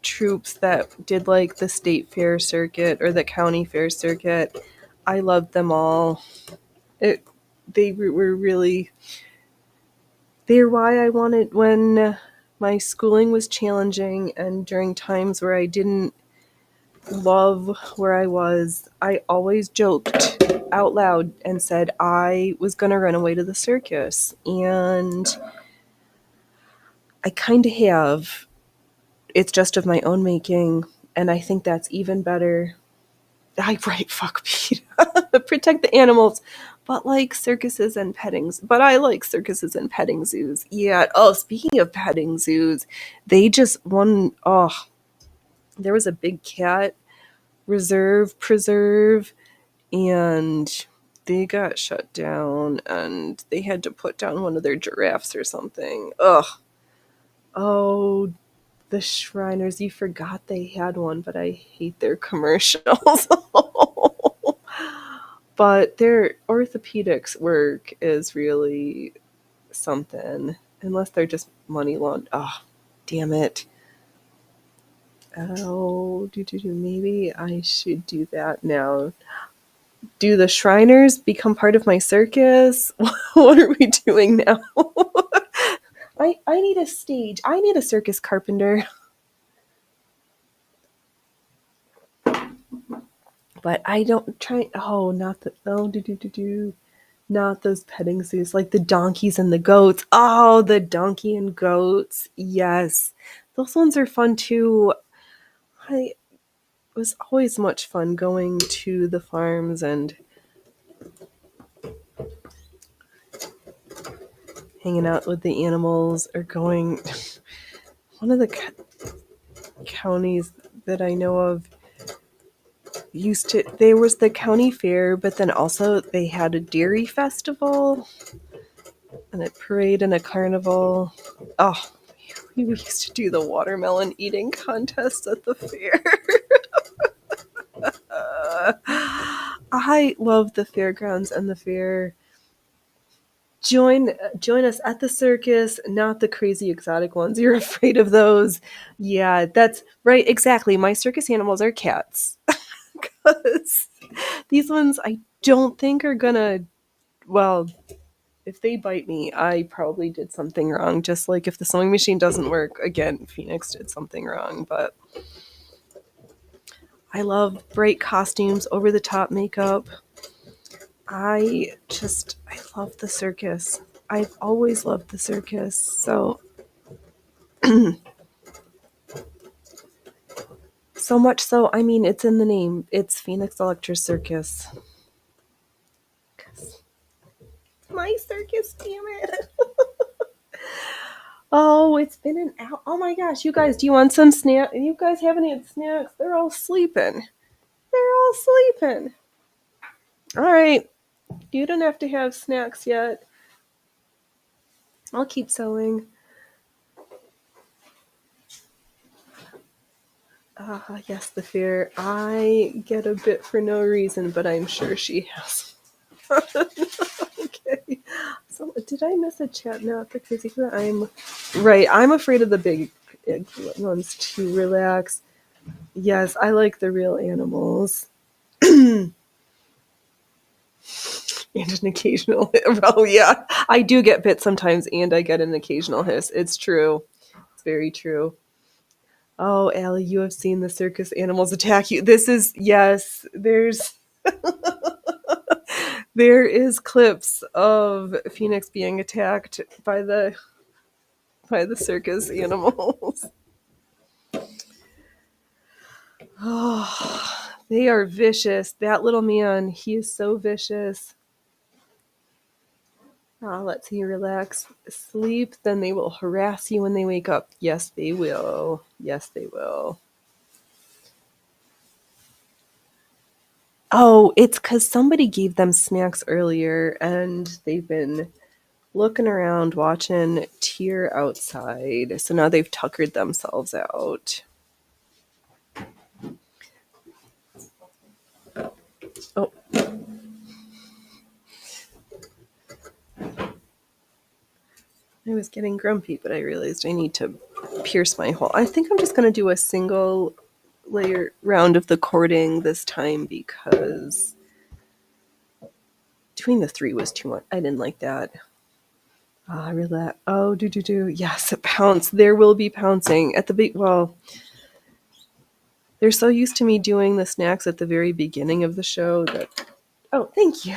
troops that did like the state fair circuit or the county fair circuit. I loved them all. They were really... They're why I wanted, when my schooling was challenging and during times where I didn't love where I was, I always joked out loud and said I was going to run away to the circus. And I kind of have. It's just of my own making, and I think that's even better. Fuck PETA. Protect the animals. But like circuses and pettings. But I like circuses and petting zoos. Yeah. Oh, speaking of petting zoos, they just there was a big cat preserve, and they got shut down, and they had to put down one of their giraffes or something. Ugh. Oh, the Shriners. You forgot they had one, but I hate their commercials. But their orthopedics work is really something. Unless they're just money laundering. Oh, damn it. Oh, maybe I should do that now. Do the Shriners become part of my circus? What are we doing now? I need a stage. I need a circus carpenter. But I don't try. Oh, not the. Oh, not those petting zoos, like the donkeys and the goats. Oh, the donkey and goats. Yes. Those ones are fun too. It was always much fun going to the farms and hanging out with the animals, or going. One of the counties that I know of there was the county fair, but then also they had a dairy festival and a parade and a carnival. Oh, we used to do the watermelon eating contest at the fair. I love the fairgrounds and the fair. Join us at the circus, not the crazy exotic ones. You're afraid of those. Yeah, that's right. Exactly. My circus animals are cats. Because these ones I don't think are gonna, well, if they bite me, I probably did something wrong. Just like if the sewing machine doesn't work, again, Phoenix did something wrong. But I love bright costumes, over the top makeup. I love the circus. I've always loved the circus. So, so much so, I mean, it's in the name. It's Phoenix Electra Circus. My circus, damn it. Oh, it's been an hour. Oh my gosh, you guys, do you want some snack? You guys haven't had snacks. They're all sleeping. All right. You don't have to have snacks yet. I'll keep sewing. Yes, the fear. I get a bit for no reason, but I'm sure she has. Okay. So, did I miss a chat? No, the crazy. I'm right. I'm afraid of the big ones to relax. Yes, I like the real animals. And an occasional. Oh yeah, I do get bit sometimes, and I get an occasional hiss. It's true. It's very true. Oh, Allie, you have seen the circus animals attack you. This is, yes. There is clips of Phoenix being attacked by the circus animals. Oh, they are vicious. That little man, he is so vicious. Let's see you relax. Sleep, then they will harass you when they wake up. Yes, they will. Yes, they will. Oh, it's because somebody gave them snacks earlier, and they've been looking around, watching Tyr outside. So now they've tuckered themselves out. Oh. I was getting grumpy, but I realized I need to pierce my hole. I think I'm just going to do a single layer round of the cording this time because doing the 3 was too much. I didn't like that. Relax. Oh, Yes, pounce. There will be pouncing at the big. Well, they're so used to me doing the snacks at the very beginning of the show that. Oh, thank you.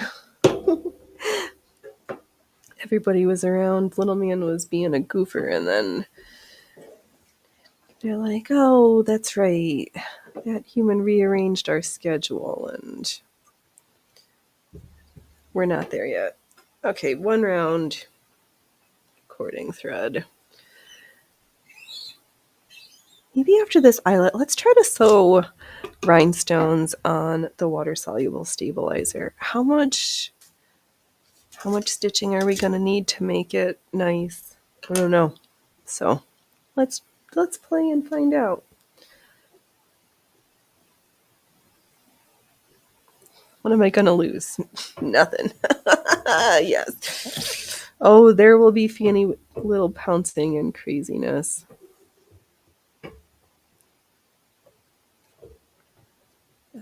Everybody was around. Little man was being a goofer, and then they're like, "Oh, that's right. That human rearranged our schedule, and we're not there yet." Okay, 1 round. Cording thread. Maybe after this eyelet, let's try to sew rhinestones on the water-soluble stabilizer. How much stitching are we going to need to make it nice? I don't know. So let's play and find out. What am I going to lose? Nothing. Yes. Oh, there will be Fanny little pouncing and craziness.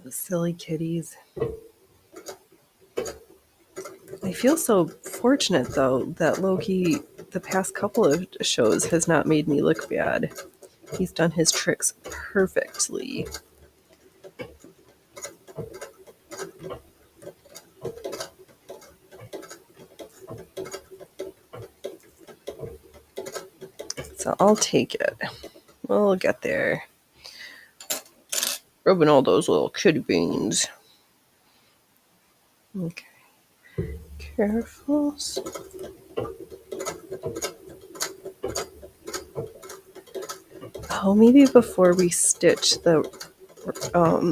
Those silly kitties. I feel so fortunate, though, that Loki, the past couple of shows, has not made me look bad. He's done his tricks perfectly. So I'll take it. We'll get there. Rubbing all those little kitty beans. Okay. Careful. Oh, maybe before we stitch the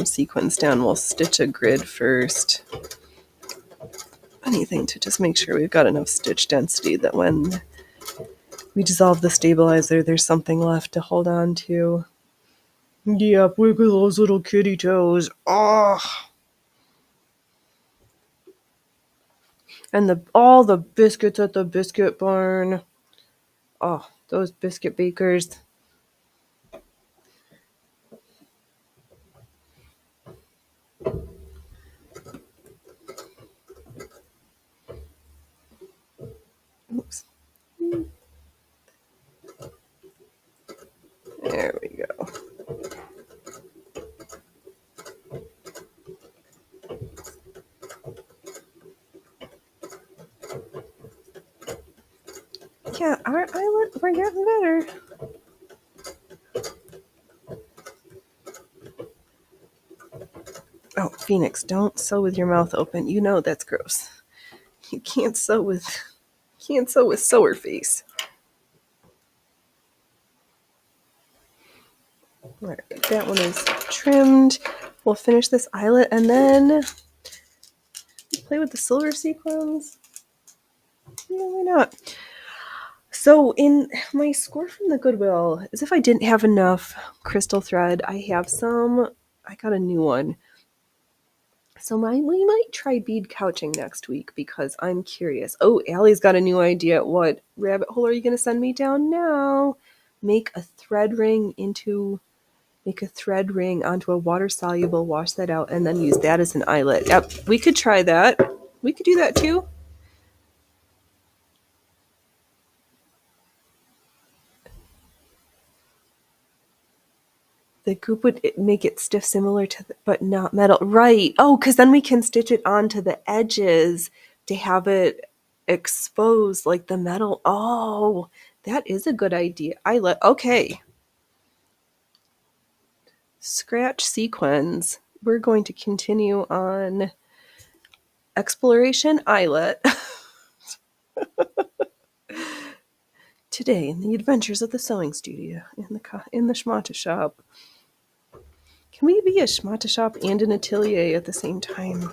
sequins down, we'll stitch a grid first. Anything to just make sure we've got enough stitch density that when we dissolve the stabilizer, there's something left to hold on to. Yep, wiggle those little kitty toes. Oh. And all the biscuits at the biscuit barn. Oh, those biscuit bakers. Oops. There we go. Yeah, our eyelet, we're getting better. Oh, Phoenix, don't sew with your mouth open. You know that's gross. You can't sew with sewer face. All right, that one is trimmed. We'll finish this eyelet and then play with the silver sequins. Yeah, why not? So in my score from the Goodwill, as if I didn't have enough crystal thread, I have some. I got a new one. So we might try bead couching next week because I'm curious. Oh, Allie's got a new idea. What rabbit hole are you going to send me down now? Make a thread ring onto a water soluble, wash that out, and then use that as an eyelet. Yep, we could try that. We could do that too. The goop would make it stiff, similar to, but not metal. Right. Oh, because then we can stitch it onto the edges to have it exposed like the metal. Oh, that is a good idea. Okay. Scratch sequins. We're going to continue on exploration eyelet. Today in the adventures of the sewing studio in the schmata shop. Can we be a schmata shop and an atelier at the same time?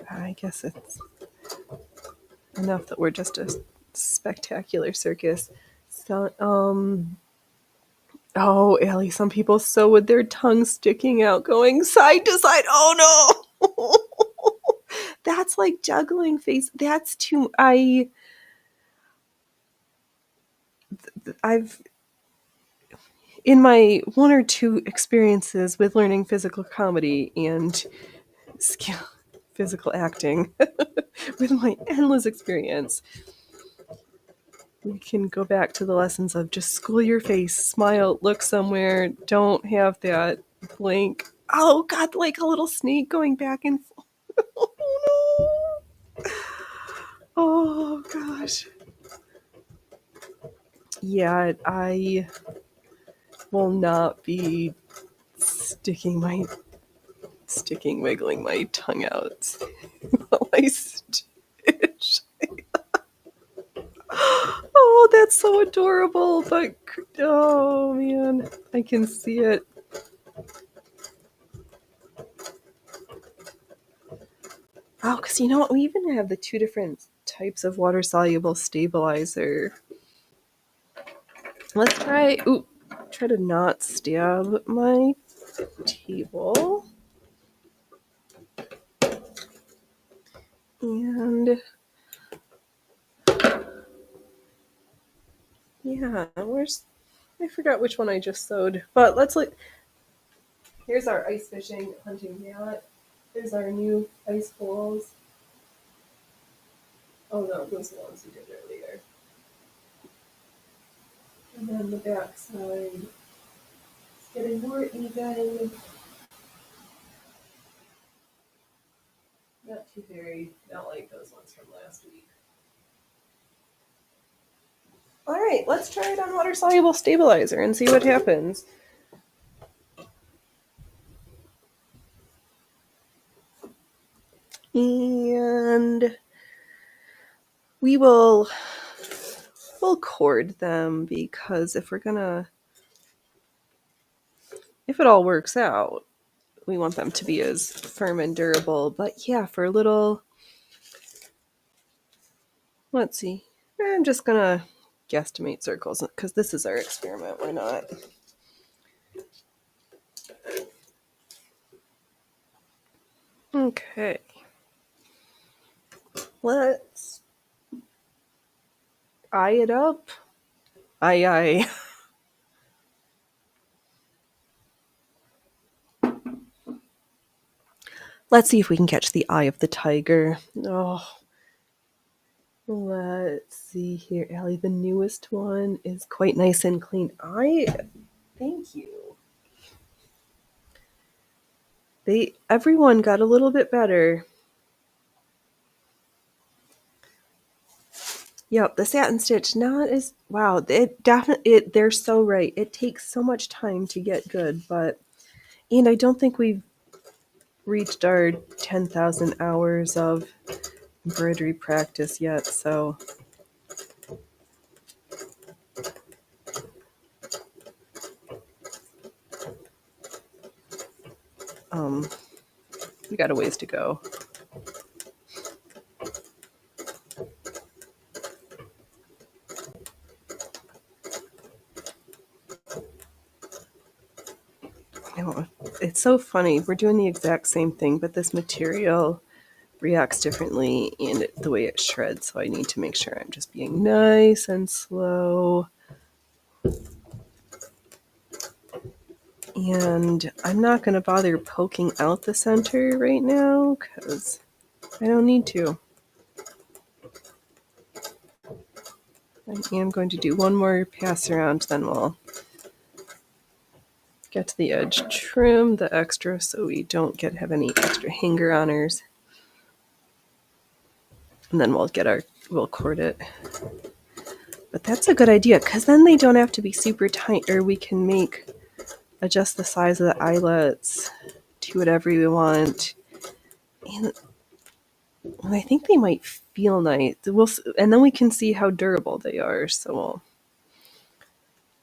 I guess it's enough that we're just a spectacular circus. So, oh, Allie, some people sew with their tongue sticking out, going side to side. Oh no! That's like juggling face. That's too. I've in my one or two experiences with learning physical comedy and physical acting, with my endless experience, we can go back to the lessons of just school your face, smile, look somewhere, don't have that blank. Oh God, like a little snake going back and forth. Oh no! Oh gosh. Yeah, I will not be wiggling my tongue out while I stitch. Oh, that's so adorable. But Oh man, I can see it. Oh, because you know what? We even have the two different types of water soluble stabilizer. Let's try. Ooh, try to not stab my table. And yeah, I forgot which one I just sewed. But let's look. Here's our ice fishing hunting mat. Here's our new ice poles. Oh no, those are the ones we did earlier. And then the back side is getting more even. Not too very, not like those ones from last week. All right, let's try it on water soluble stabilizer and see what happens. And we'll cord them because if it all works out, we want them to be as firm and durable. But yeah, for a little, let's see. I'm just gonna guesstimate circles because this is our experiment. Why not? Okay. Let's eye it up. Aye. Let's see if we can catch the eye of the tiger. Oh. Let's see here, Allie. The newest one is quite nice and clean. Thank you. Everyone got a little bit better. Yep, the satin stitch not as wow. They're so right. It takes so much time to get good, and I don't think we've reached our 10,000 hours of embroidery practice yet. So, we got a ways to go. It's so funny. We're doing the exact same thing, but this material reacts differently and the way it shreds. So I need to make sure I'm just being nice and slow. And I'm not going to bother poking out the center right now because I don't need to. I am going to do one more pass around, then we'll get to the edge, trim the extra so we don't have any extra hanger-oners. And then we'll cord it. But that's a good idea because then they don't have to be super tight, or we can adjust the size of the eyelets to whatever we want. And I think they might feel nice. And then we can see how durable they are. So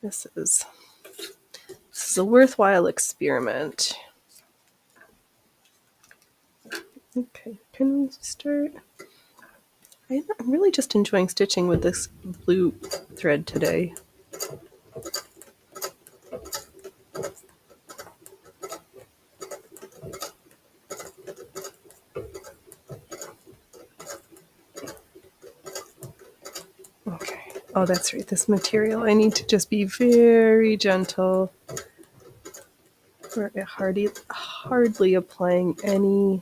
this is a worthwhile experiment. Okay, can we start? I'm really just enjoying stitching with this blue thread today. Okay. Oh, that's right. This material, I need to just be very gentle. We're hardly applying any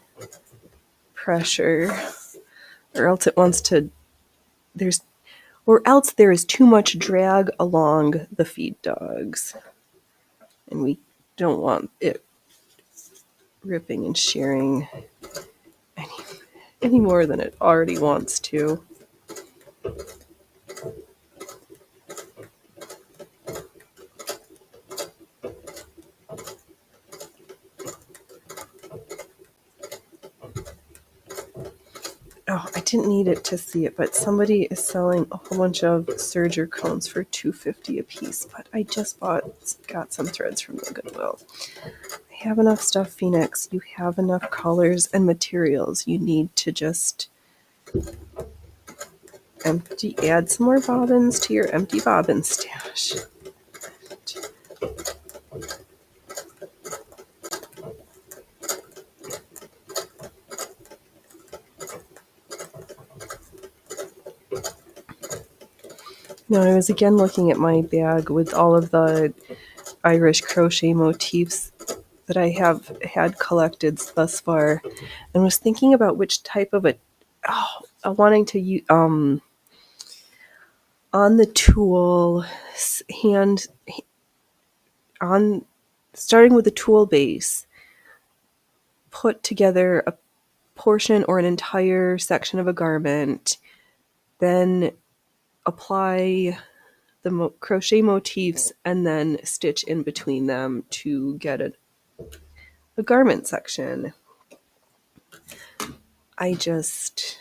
pressure, or else it wants to. Or else there is too much drag along the feed dogs, and we don't want it ripping and shearing any more than it already wants to. Oh, I didn't need it to see it, but somebody is selling a whole bunch of serger cones for $2.50 a piece. But I just got some threads from the Goodwill. I have enough stuff, Phoenix. You have enough colors and materials. You need to just add some more bobbins to your empty bobbin stash. Now, I was again looking at my bag with all of the Irish crochet motifs that I have had collected thus far, and was thinking about which type of wanting to use on the tool hand on starting with the tool base, put together a portion or an entire section of a garment, then apply the crochet motifs and then stitch in between them to get a garment section. I'm just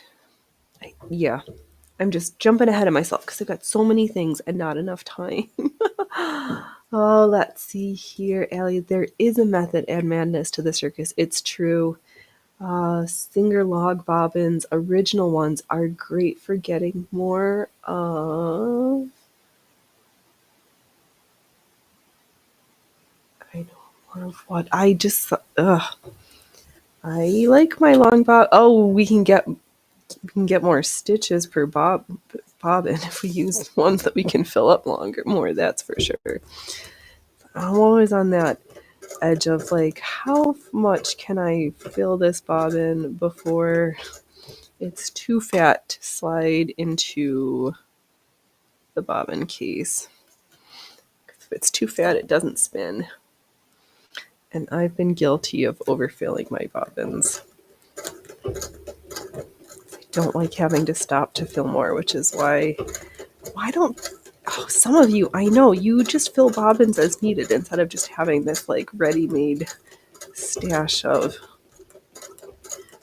jumping ahead of myself because I've got so many things and not enough time. Oh, let's see here, Allie. There is a method add madness to the circus. It's true. Singer log bobbins, original ones, are great for getting more of. I know more of what I just. I like my long bob. Oh, we can get more stitches per bobbin if we use ones that we can fill up more. That's for sure. I'm always on that edge of like, how much can I fill this bobbin before it's too fat to slide into the bobbin case. If it's too fat, it doesn't spin. And I've been guilty of overfilling my bobbins. I don't like having to stop to fill more, which is why some of you, I know, you just fill bobbins as needed instead of just having this like ready-made stash of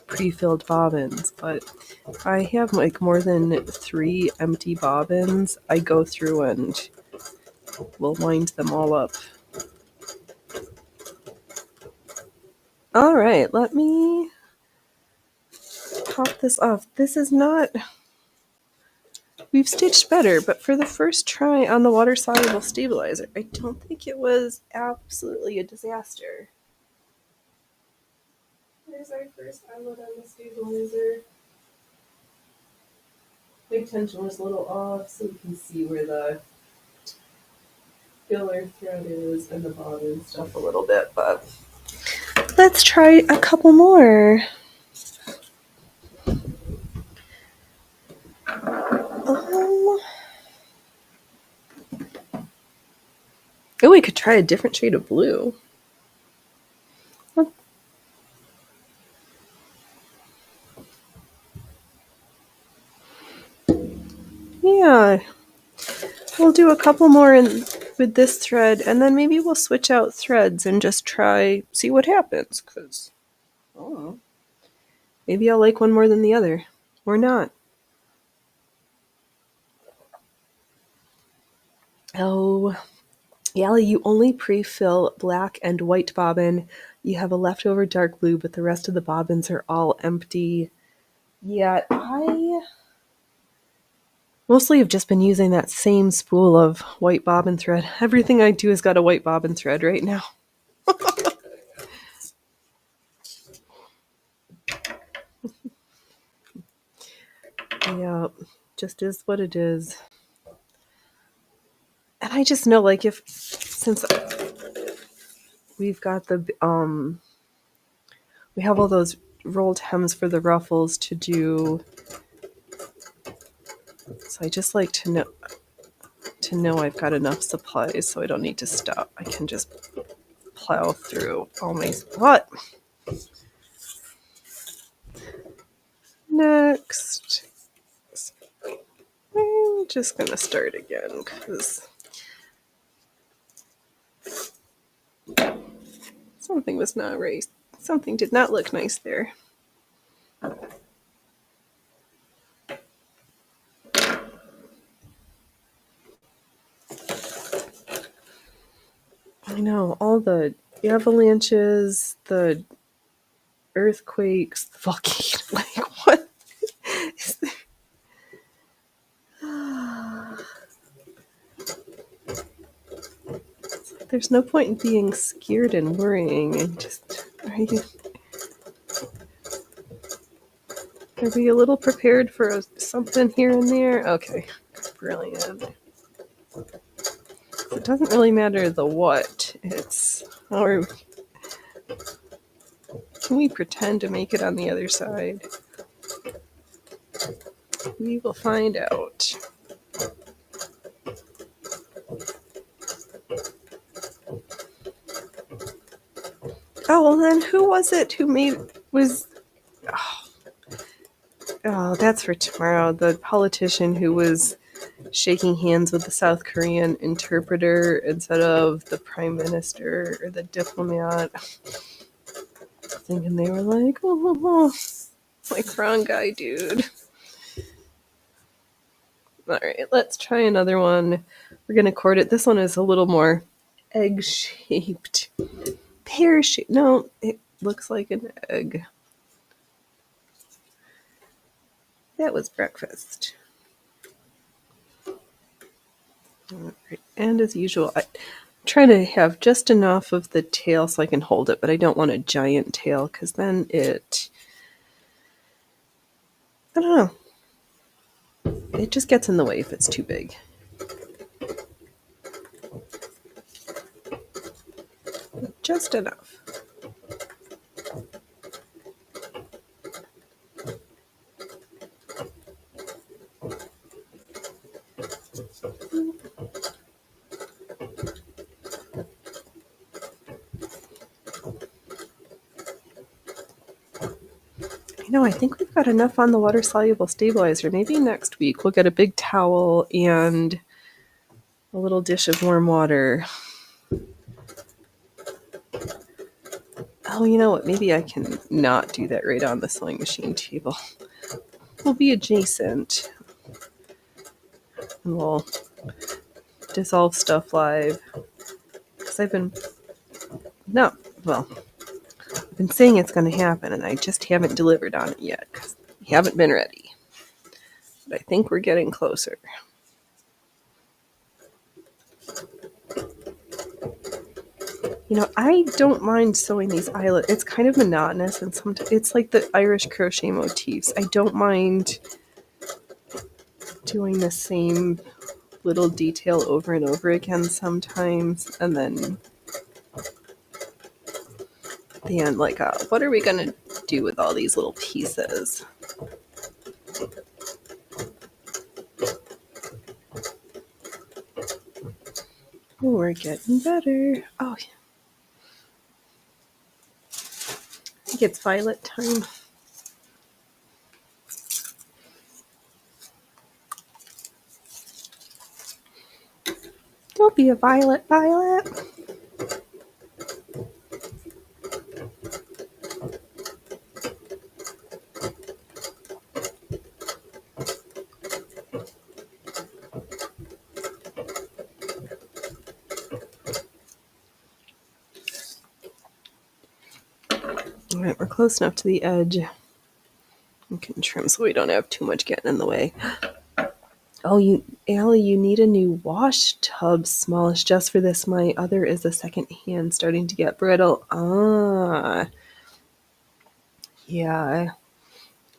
pre-filled bobbins. But if I have like more than 3 empty bobbins, I go through and will wind them all up. All right, let me pop this off. This is not... We've stitched better, but for the first try on the water-soluble stabilizer, I don't think it was absolutely a disaster. There's our first eyelet on the stabilizer. My tension was a little off, so you can see where the filler thread is and the bobbin stuff a little bit, but let's try a couple more. Oh, we could try a different shade of blue. Yeah. We'll do a couple more with this thread, and then maybe we'll switch out threads and just see what happens, because maybe I'll like one more than the other, or not. Oh, Yali, you only pre-fill black and white bobbin. You have a leftover dark blue, but the rest of the bobbins are all empty. Yeah, I mostly have just been using that same spool of white bobbin thread. Everything I do has got a white bobbin thread right now. Yeah, just is what it is. And I just know, like, since we've got we have all those rolled hems for the ruffles to do, so I just like to know I've got enough supplies, so I don't need to stop. I can just plow through all my what. Next, I'm just gonna start again because something was not right. Something did not look nice there. I know, all the avalanches, the earthquakes, the volcano. Like, what is this? There's no point in being scared and worrying. And just, are we a little prepared for something here and there? Okay, brilliant. It doesn't really matter the what. It's how can we pretend to make it on the other side? We will find out. Oh, well then who was it who was... Oh, that's for tomorrow. The politician who was shaking hands with the South Korean interpreter instead of the prime minister or the diplomat. Thinking they were like, oh, like, wrong guy, dude. All right, let's try another one. We're going to chord it. This one is a little more egg-shaped. Pear-shaped. No, it looks like an egg. That was breakfast. All right. And as usual, I try to have just enough of the tail so I can hold it, but I don't want a giant tail because then I don't know. It just gets in the way if it's too big. Just enough. I think we've got enough on the water-soluble stabilizer. Maybe next week we'll get a big towel and a little dish of warm water. Oh, you know what? Maybe I can not do that right on the sewing machine table. We'll be adjacent. And we'll dissolve stuff live. Because I've been saying it's going to happen, and I just haven't delivered on it yet because we haven't been ready. But I think we're getting closer. I don't mind sewing these eyelets. It's kind of monotonous, and sometimes it's like the Irish crochet motifs. I don't mind doing the same little detail over and over again sometimes, and then at the end, like, what are we going to do with all these little pieces? Oh, we're getting better. Oh, yeah. I think it's violet time. Don't be a violet, Violet. All right, we're close enough to the edge. We can trim so we don't have too much getting in the way. Oh, Allie, you need a new wash tub, smallest just for this. My other is a second hand, starting to get brittle. Yeah.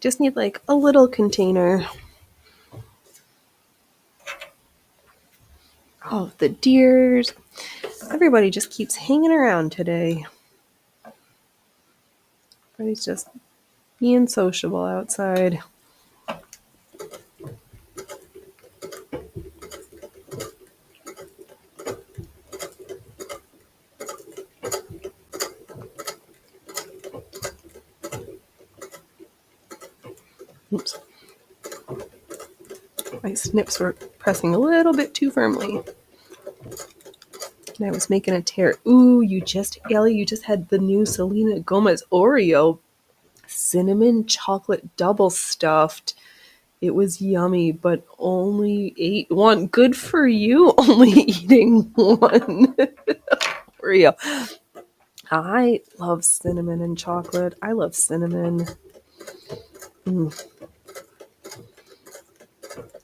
Just need like a little container. Oh, the deers. Everybody just keeps hanging around today. Everybody's just being sociable outside. Oops. My snips were pressing a little bit too firmly. And I was making a tear. Ooh, Ellie, you just had the new Selena Gomez Oreo cinnamon chocolate double stuffed. It was yummy, but only ate one. Good for you, only eating one. for you. I love cinnamon and chocolate. I love cinnamon.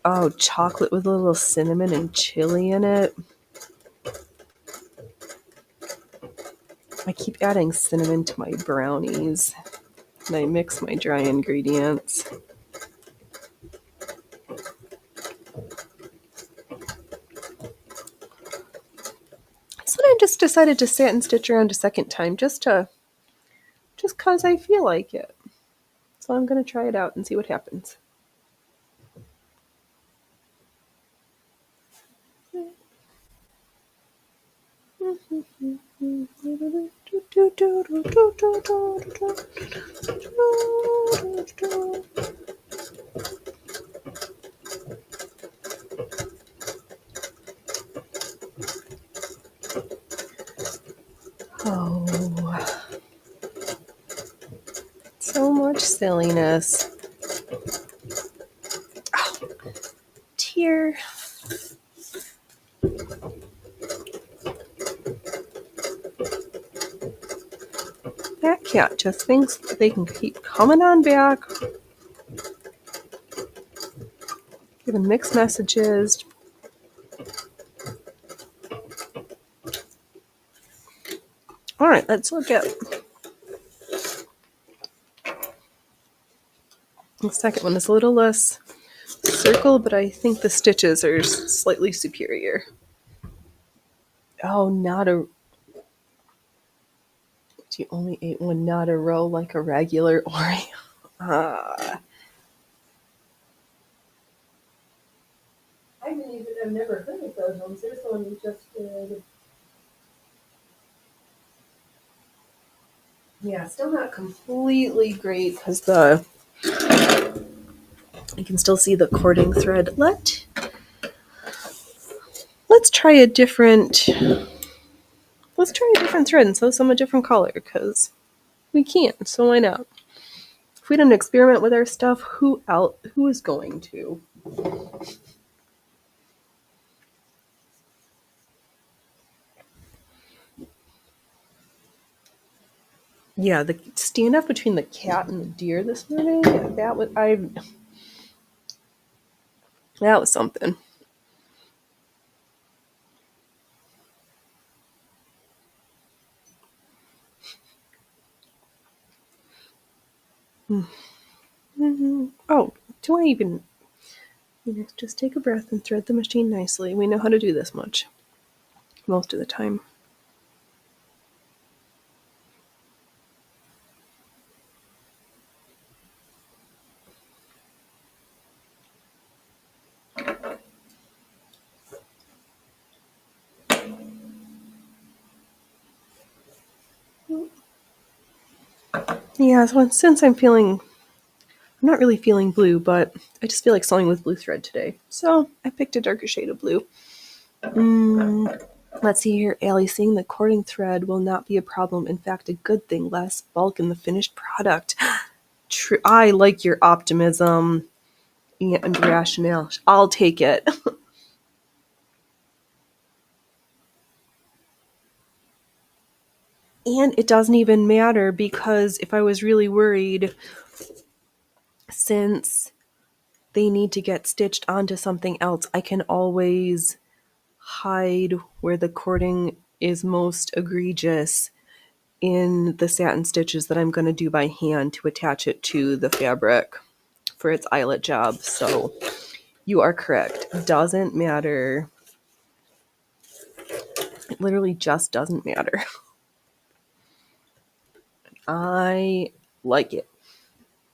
Oh, chocolate with a little cinnamon and chili in it. I keep adding cinnamon to my brownies, and I mix my dry ingredients. So I just decided to satin stitch around a second time just cause I feel like it. So I'm gonna try it out and see what happens. Oh, so much silliness. Oh, tear. That cat just thinks they can keep coming on back, giving mixed messages. All right, let's look at the second one. Is a little less circle, but I think the stitches are slightly superior. Oh, not a... You only ate one, not a row like a regular Oreo. I've never heard of those ones. There's one we just did. Yeah, still not completely great because you can still see the cording thread. Let's try a different thread and sew some a different color because we can. So why not? If we don't experiment with our stuff, who is going to? Yeah, the standoff between the cat and the deer this morning, that was something. Oh, do I even... Just take a breath and thread the machine nicely. We know how to do this much. Most of the time. Yeah, so since I'm not really feeling blue, but I just feel like sewing with blue thread today. So I picked a darker shade of blue. Let's see here. Allie, seeing the cording thread will not be a problem. In fact, a good thing. Less bulk in the finished product. True. I like your optimism and rationale. I'll take it. And it doesn't even matter because if I was really worried, since they need to get stitched onto something else, I can always hide where the cording is most egregious in the satin stitches that I'm going to do by hand to attach it to the fabric for its eyelet job. So you are correct. Doesn't matter. It literally just doesn't matter. I like it.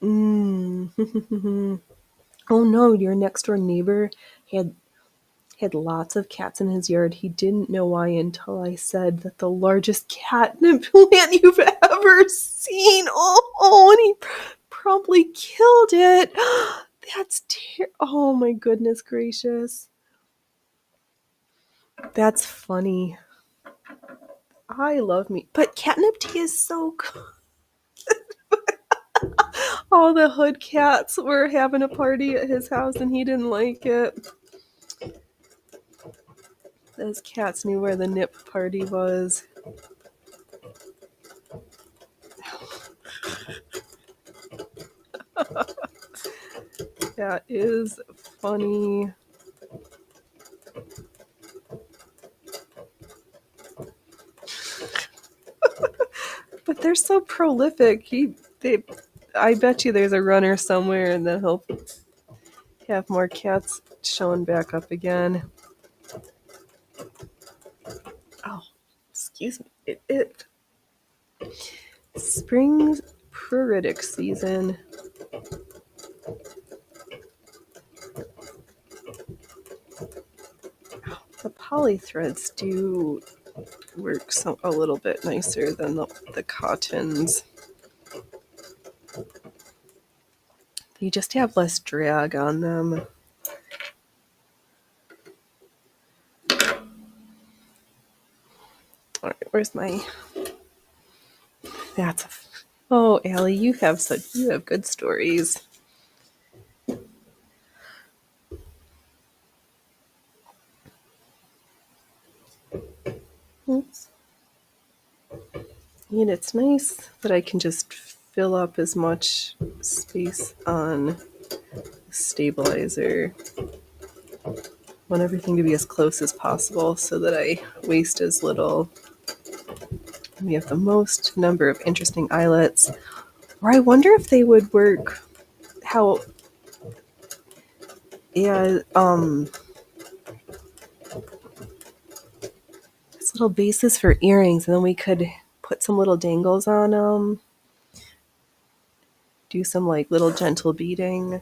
Oh no, your next door neighbor had lots of cats in his yard. He didn't know why until I said that the largest catnip plant you've ever seen. Oh, and he promptly killed it. That's oh my goodness gracious. That's funny. I love me. But catnip tea is so good. All the hood cats were having a party at his house and he didn't like it. Those cats knew where the nip party was. That is funny. But they're so prolific. I bet you there's a runner somewhere, and then he'll have more cats showing back up again. Oh, excuse me. Spring pruritic season. The polythreads do work a little bit nicer than the cottons. They just have less drag on them. All right, where's my? Oh, Allie, you have good stories. Oops. And it's nice that I can just fill up as much space on stabilizer. I want everything to be as close as possible so that I waste as little. We have the most number of interesting eyelets. Or I wonder if they would work how this little bases for earrings, and then we could put some little dangles on them. Do some like little gentle beading.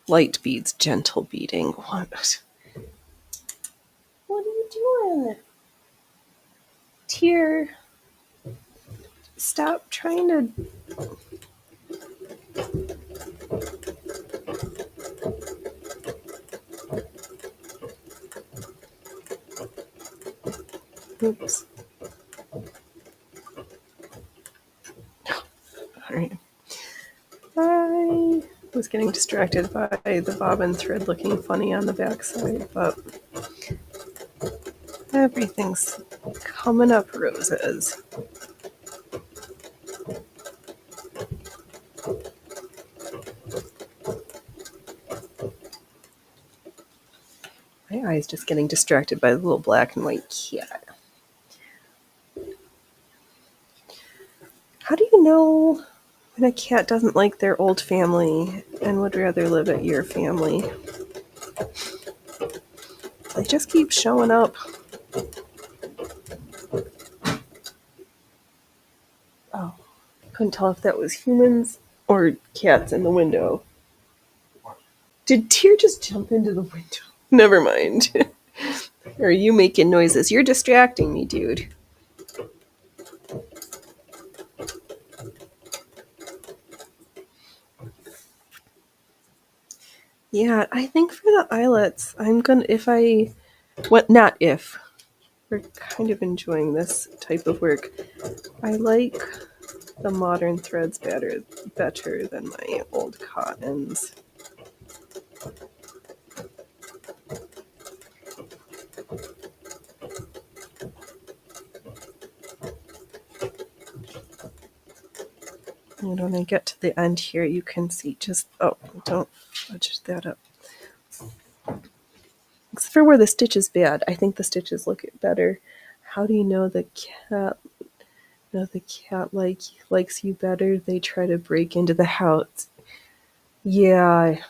Light beads, gentle beading. What are you doing? Tear. Stop trying to. Oops. Alright. I was getting distracted by the bobbin thread looking funny on the backside, but everything's coming up roses. My eye's just getting distracted by the little black and white cat. How do you know when a cat doesn't like their old family and would rather live at your family? They just keep showing up. Oh, I couldn't tell if that was humans or cats in the window. Did Tear just jump into the window? Never mind. Or are you making noises? You're distracting me, dude. Yeah, I think for the eyelets, I'm gonna, not if, we're kind of enjoying this type of work. I like the modern threads better than my old cottons. And when I get to the end here, you can see don't fudge that up. Except for where the stitch is bad, I think the stitches look better. How do you know the cat likes you better? They try to break into the house. Yeah,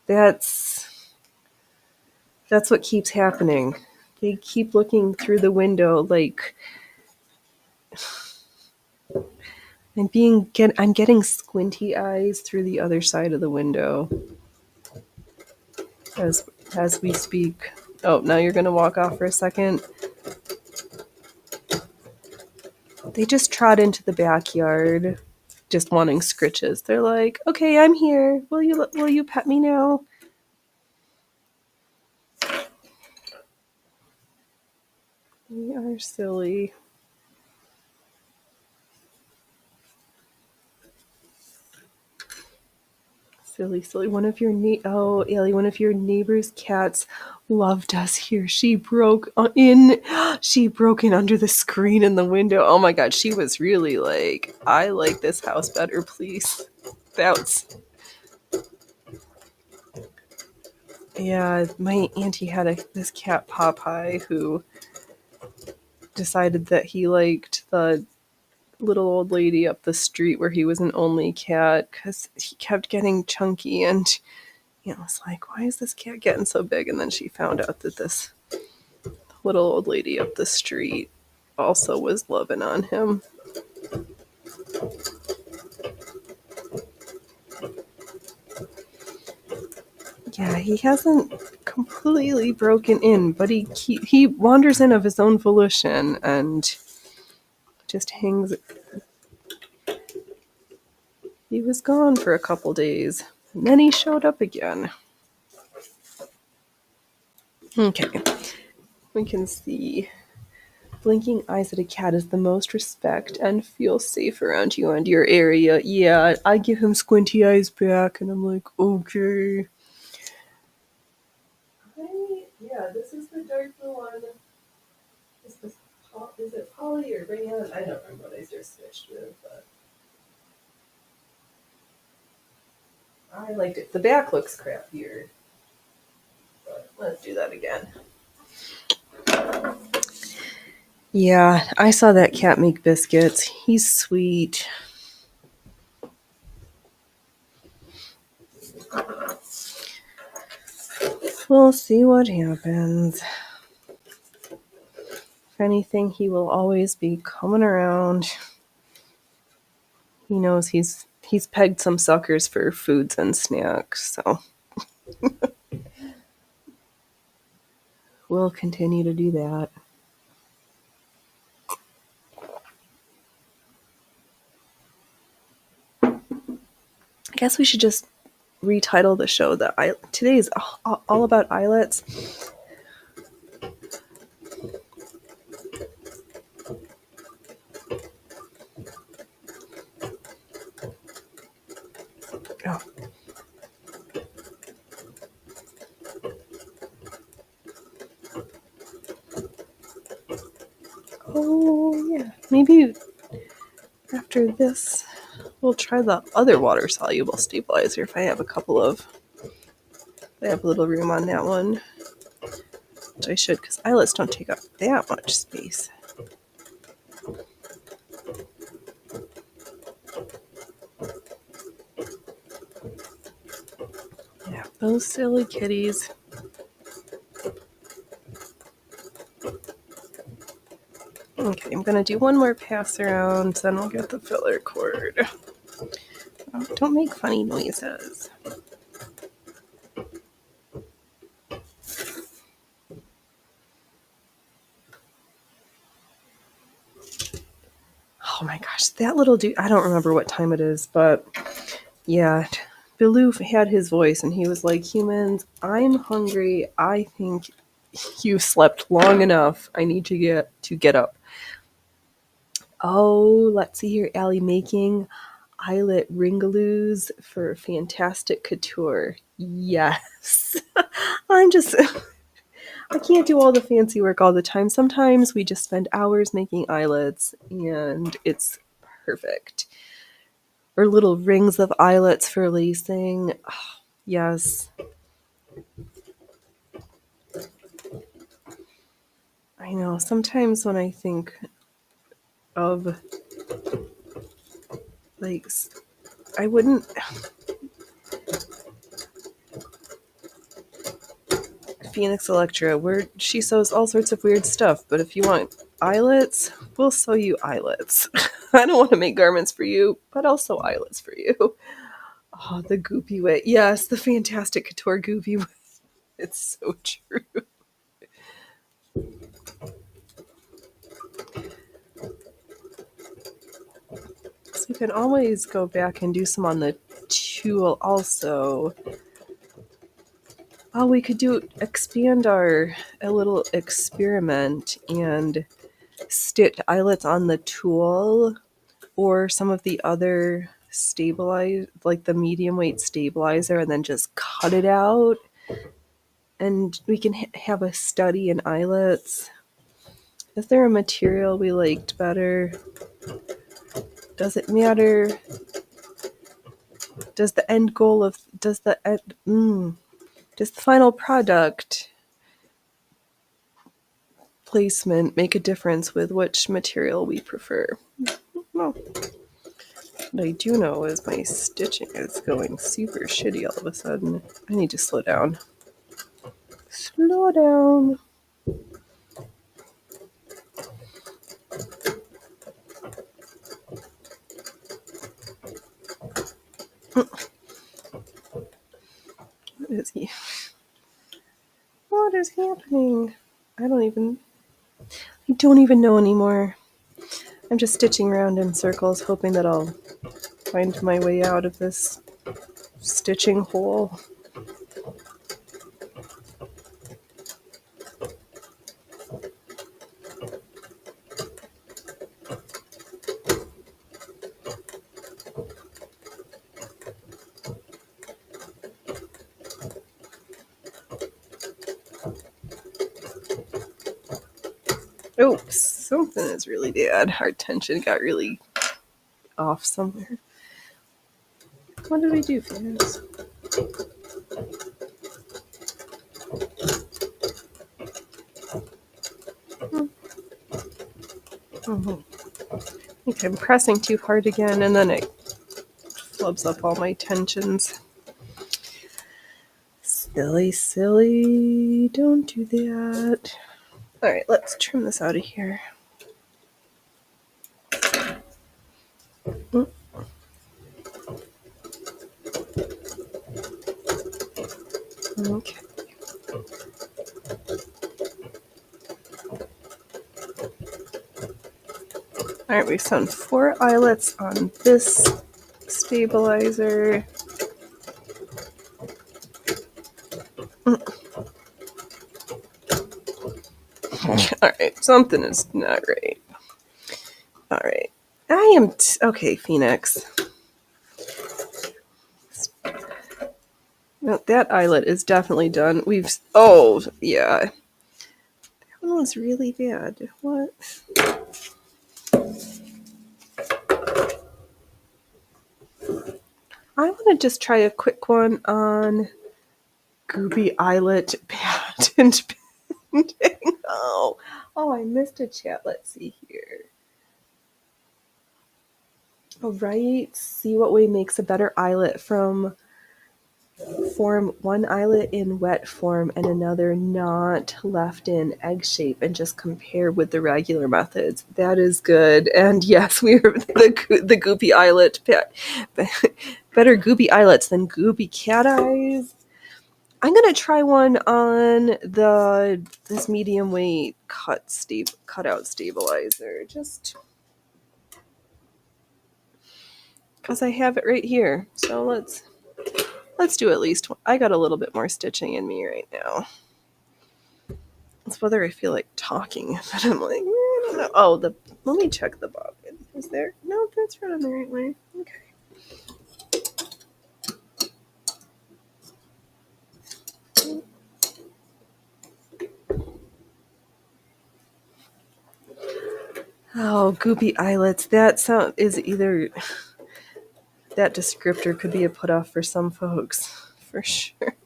that's what keeps happening. They keep looking through the window like I'm getting squinty eyes through the other side of the window as we speak. Oh, now you're gonna walk off for a second. They just trot into the backyard, just wanting scritches. They're like, "Okay, I'm here. Will you pet me now?" They are silly. Silly. One of your Ellie, one of your neighbor's cats loved us here. She broke in. She broke in under the screen in the window. Oh my god, she was really like, I like this house better, please. That's yeah. My auntie had this cat Popeye who decided that he liked the little old lady up the street where he was an only cat because he kept getting chunky and was like, why is this cat getting so big? And then she found out that this little old lady up the street also was loving on him. Yeah, he hasn't completely broken in, but he wanders in of his own volition and just hangs. He was gone for a couple days, and then he showed up again. Okay, we can see blinking eyes at a cat is the most respect and feel safe around you and your area. Yeah, I give him squinty eyes back, and I'm like, okay. Yeah, this is the dark blue one. Is it Polly or Rayon? I don't remember what I just switched with, but I liked it. The back looks crappier, but let's do that again. Yeah, I saw that cat make biscuits. He's sweet. We'll see what happens. If anything, he will always be coming around. He knows he's pegged some suckers for foods and snacks, so we'll continue to do that. I guess we should just retitle the show that today is all about islets. Oh yeah, maybe after this we'll try the other water soluble stabilizer if I have I have a little room on that one, which I should, because islets don't take up that much space. Yeah, those silly kitties. Okay, I'm gonna do one more pass around, then we'll get the filler cord. Oh, don't make funny noises. Oh my gosh, that little dude, I don't remember what time it is, but yeah, Bilou had his voice and he was like, humans, I'm hungry. I think you slept long enough. I need to get up. Oh, let's see here, Allie, making eyelet ringaloos for Fantastic Couture. Yes. I can't do all the fancy work all the time. Sometimes we just spend hours making eyelets and it's perfect. Or little rings of eyelets for lacing. Oh, yes. I know. Sometimes when I think of like I wouldn't Phoenix Electra, where she sews all sorts of weird stuff, but if you want eyelets, we'll sew you eyelets. I don't want to make garments for you, but I'll sew eyelets for you. Oh, the goopy way. Yes, the Fantastic Couture goopy way. It's so true. So you can always go back and do some on the tulle also. Oh, we could expand a little experiment and stitch eyelets on the tulle or some of the other stabilize, like the medium weight stabilizer, and then just cut it out. And we can have a study in eyelets. Is there a material we liked better? Does it matter? Does the end goal of, does the final product placement make a difference with which material we prefer? No. What I do know is my stitching is going super shitty all of a sudden. I need to slow down. Slow down. What is he? What is happening? I don't even know anymore. I'm just stitching around in circles, hoping that I'll find my way out of this stitching hole. Oops, something is really bad. Our tension got really off somewhere. What did we do, Phoenix? I think I'm pressing too hard again, and then it flubs up all my tensions. Silly, silly. Don't do that. Alright, let's trim this out of here. Okay. Alright, we've sewn 4 eyelets on this stabilizer. Alright, something is not right. Alright. I am... okay, Phoenix. No, that eyelet is definitely done. We've... oh, yeah. That one was really bad. What? I want to just try a quick one on Goopy Eyelet Patent Pending. Oh, I missed a chat. Let's see here. All right, see what way makes a better eyelet from form one eyelet in wet form and another not left in egg shape, and just compare with the regular methods. That is good. And yes, we are the Goopy Eyelet. Better Goopy Eyelets than Goopy Cat Eyes. I'm gonna try one on this medium weight cutout stabilizer, just because I have it right here. So let's do at least one. I got a little bit more stitching in me right now. It's whether I feel like talking, but I'm like, I don't know. Oh, let me check the bobbin. Is there? No, that's running the right way. Okay. Oh, Goopy Eyelets. That sound is either... that descriptor could be a put off for some folks, for sure.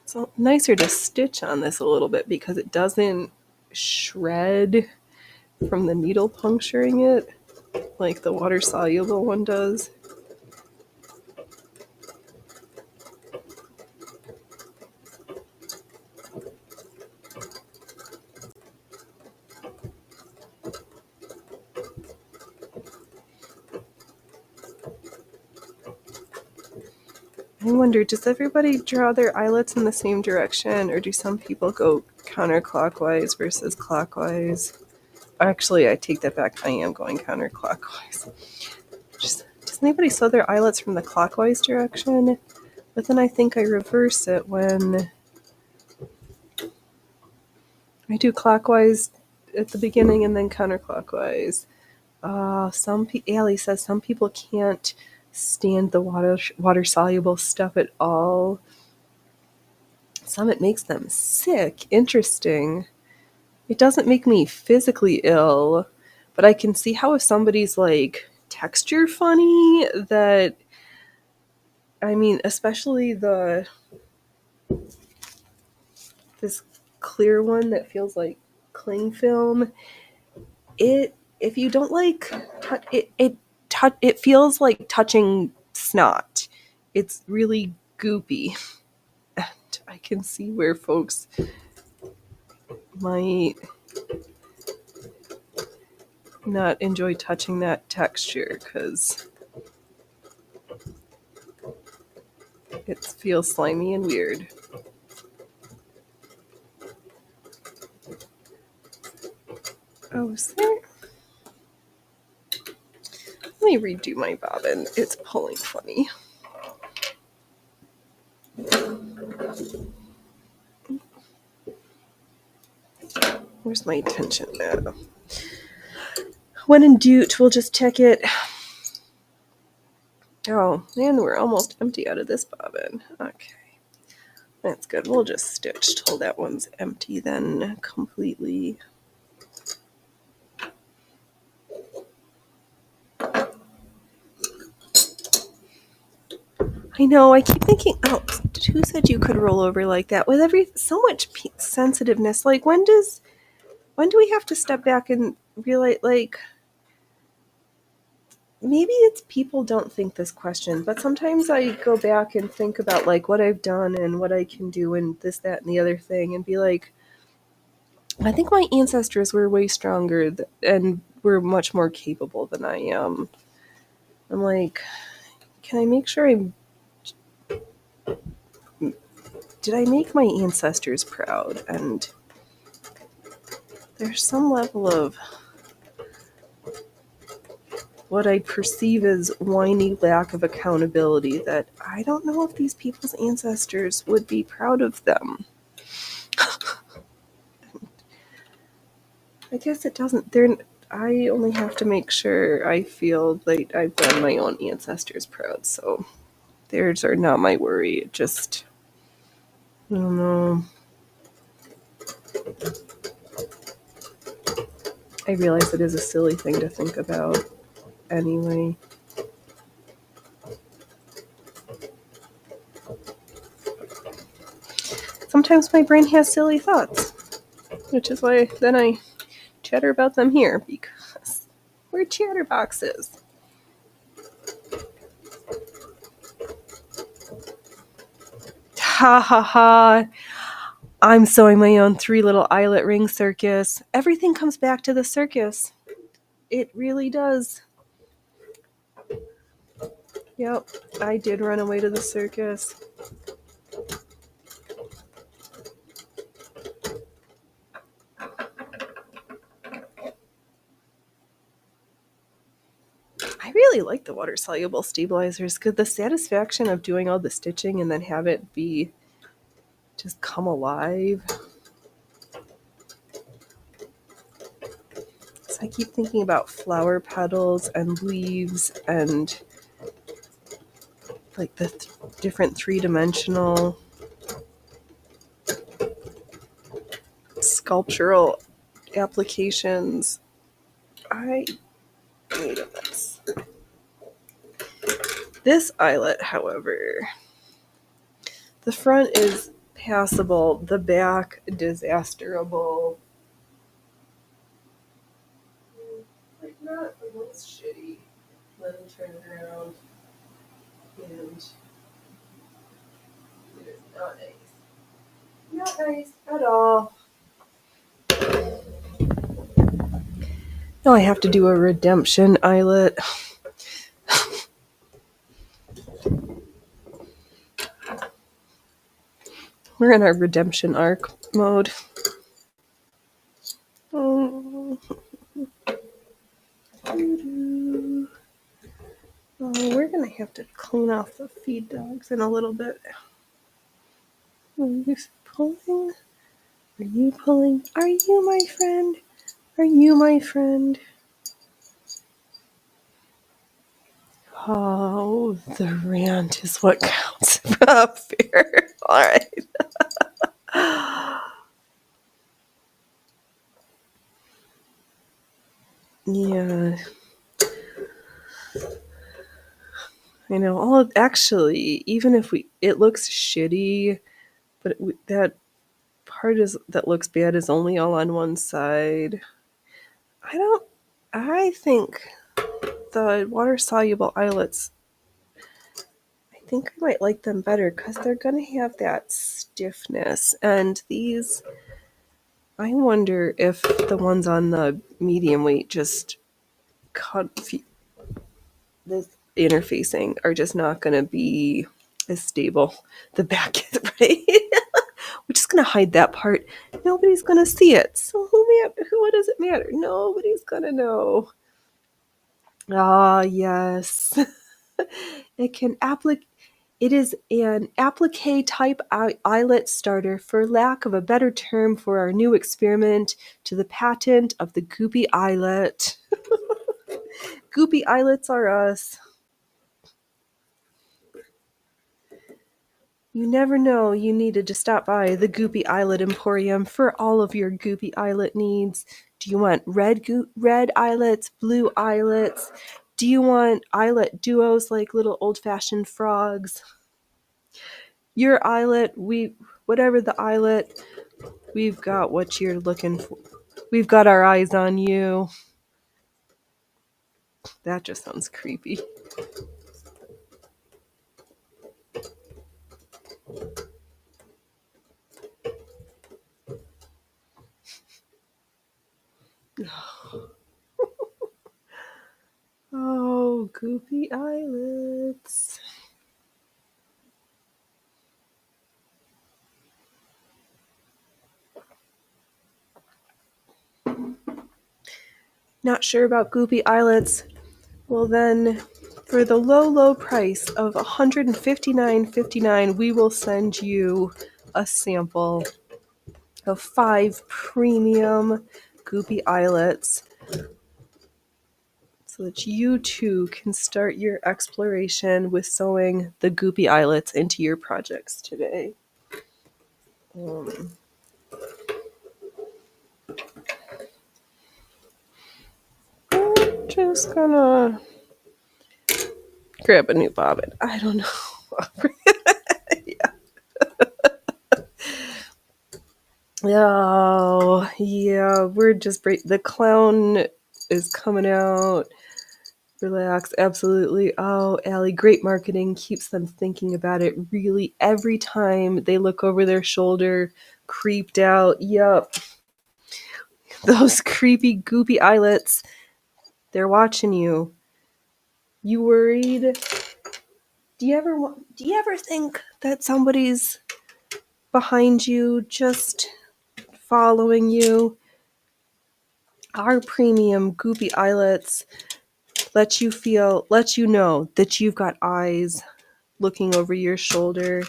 It's nicer to stitch on this a little bit because it doesn't shred from the needle puncturing it like the water soluble one does. I wonder, does everybody draw their eyelets in the same direction, or do some people go counterclockwise versus clockwise? Actually, I take that back. I am going counterclockwise. Does anybody sew their eyelets from the clockwise direction? But then I think I reverse it when I do clockwise at the beginning and then counterclockwise. Allie says some people can't stand the water soluble stuff at all. Some it makes them sick. Interesting. It doesn't make me physically ill, but I can see how if somebody's like texture funny, that I mean, especially this clear one that feels like cling film. If you don't like it feels like touching snot. It's really goopy. And I can see where folks might not enjoy touching that texture because it feels slimy and weird. Oh, is there? Let me redo my bobbin. It's pulling funny. Where's my attention at? When in doubt, we'll just check it. Oh, man, we're almost empty out of this bobbin. Okay. That's good. We'll just stitch till that one's empty then completely. I know, I keep thinking, oh, who said you could roll over like that? With so much sensitiveness, like when do we have to step back and realize, like, maybe it's people don't think this question, but sometimes I go back and think about like what I've done and what I can do and this, that, and the other thing and be like, I think my ancestors were way stronger and were much more capable than I am. I'm like, can I make sure did I make my ancestors proud? And there's some level of what I perceive as whiny lack of accountability that I don't know if these people's ancestors would be proud of them. I guess it doesn't. I only have to make sure I feel like I've done my own ancestors proud. So theirs are not my worry. It just, I don't know. I realize it is a silly thing to think about anyway. Sometimes my brain has silly thoughts, which is why then I chatter about them here, because we're chatterboxes. Ha ha ha. I'm sewing my own 3 little eyelet ring circus. Everything comes back to the circus. It really does. Yep, I did run away to the circus. I really like the water soluble stabilizers because the satisfaction of doing all the stitching and then have it be just come alive. So I keep thinking about flower petals and leaves and like the different 3-dimensional sculptural applications. Wait a minute. This eyelet, however, the front is passable, the back disasterable. Like not the most shitty. Let me turn it around. And it is not nice. Not nice at all. Now I have to do a redemption eyelet. We're in our redemption arc mode. Oh, we're gonna have to clean off the feed dogs in a little bit. He's pulling. Are you pulling? Are you my friend? Are you my friend? Oh, the rant is what counts up here. All right. Yeah. I know. Actually, even if it looks shitty, but that part that looks bad is only all on one side. I think the water soluble eyelets, I think I might like them better because they're going to have that stiffness. And these, I wonder if the ones on the medium weight just cut, this interfacing are just not going to be as stable. The back is right. We're just going to hide that part. Nobody's going to see it. So what does it matter? Nobody's going to know. Ah, yes. It is an applique type eyelet starter, for lack of a better term, for our new experiment to the patent of the goopy eyelet. Goopy eyelets are us. You never know, you needed to stop by the Goopy Eyelet Emporium for all of your Goopy Eyelet needs. Do you want red eyelets, blue eyelets? Do you want eyelet duos like little old-fashioned frogs? Your eyelet, whatever the eyelet, we've got what you're looking for. We've got our eyes on you. That just sounds creepy. Oh, Goopy eyelets. Not sure about Goopy eyelets? Well then, for the low price of $159.59, we will send you a sample of 5 premium Goopy eyelets so that you too can start your exploration with sewing the Goopy eyelets into your projects today. I'm just gonna grab a new bobbin. I don't know. Oh, yeah, we're just the clown is coming out. Relax, absolutely. Oh, Allie, great marketing keeps them thinking about it really every time they look over their shoulder, creeped out. Yup. Those creepy, goopy eyelets, they're watching you. You worried? Do you ever think that somebody's behind you, just following you? Our premium goopy eyelets let you know that you've got eyes looking over your shoulder.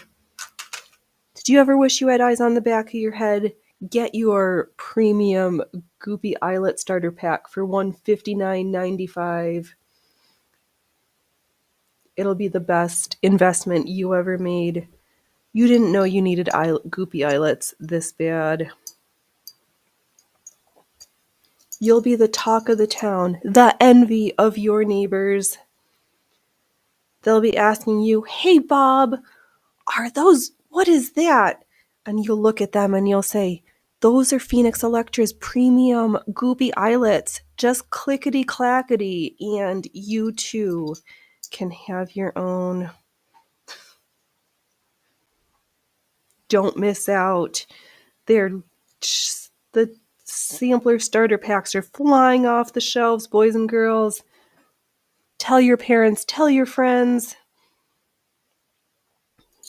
Did you ever wish you had eyes on the back of your head? Get your premium goopy eyelet starter pack for $159.95. It'll be the best investment you ever made. You didn't know you needed goopy eyelets this bad. You'll be the talk of the town, the envy of your neighbors. They'll be asking you, "Hey Bob, what is that?" And you'll look at them and you'll say, "Those are Phoenix Electra's premium goopy eyelets. Just clickety clackety, and you too can have your own." Don't miss out. The sampler starter packs are flying off the shelves, boys and girls. Tell your parents, tell your friends.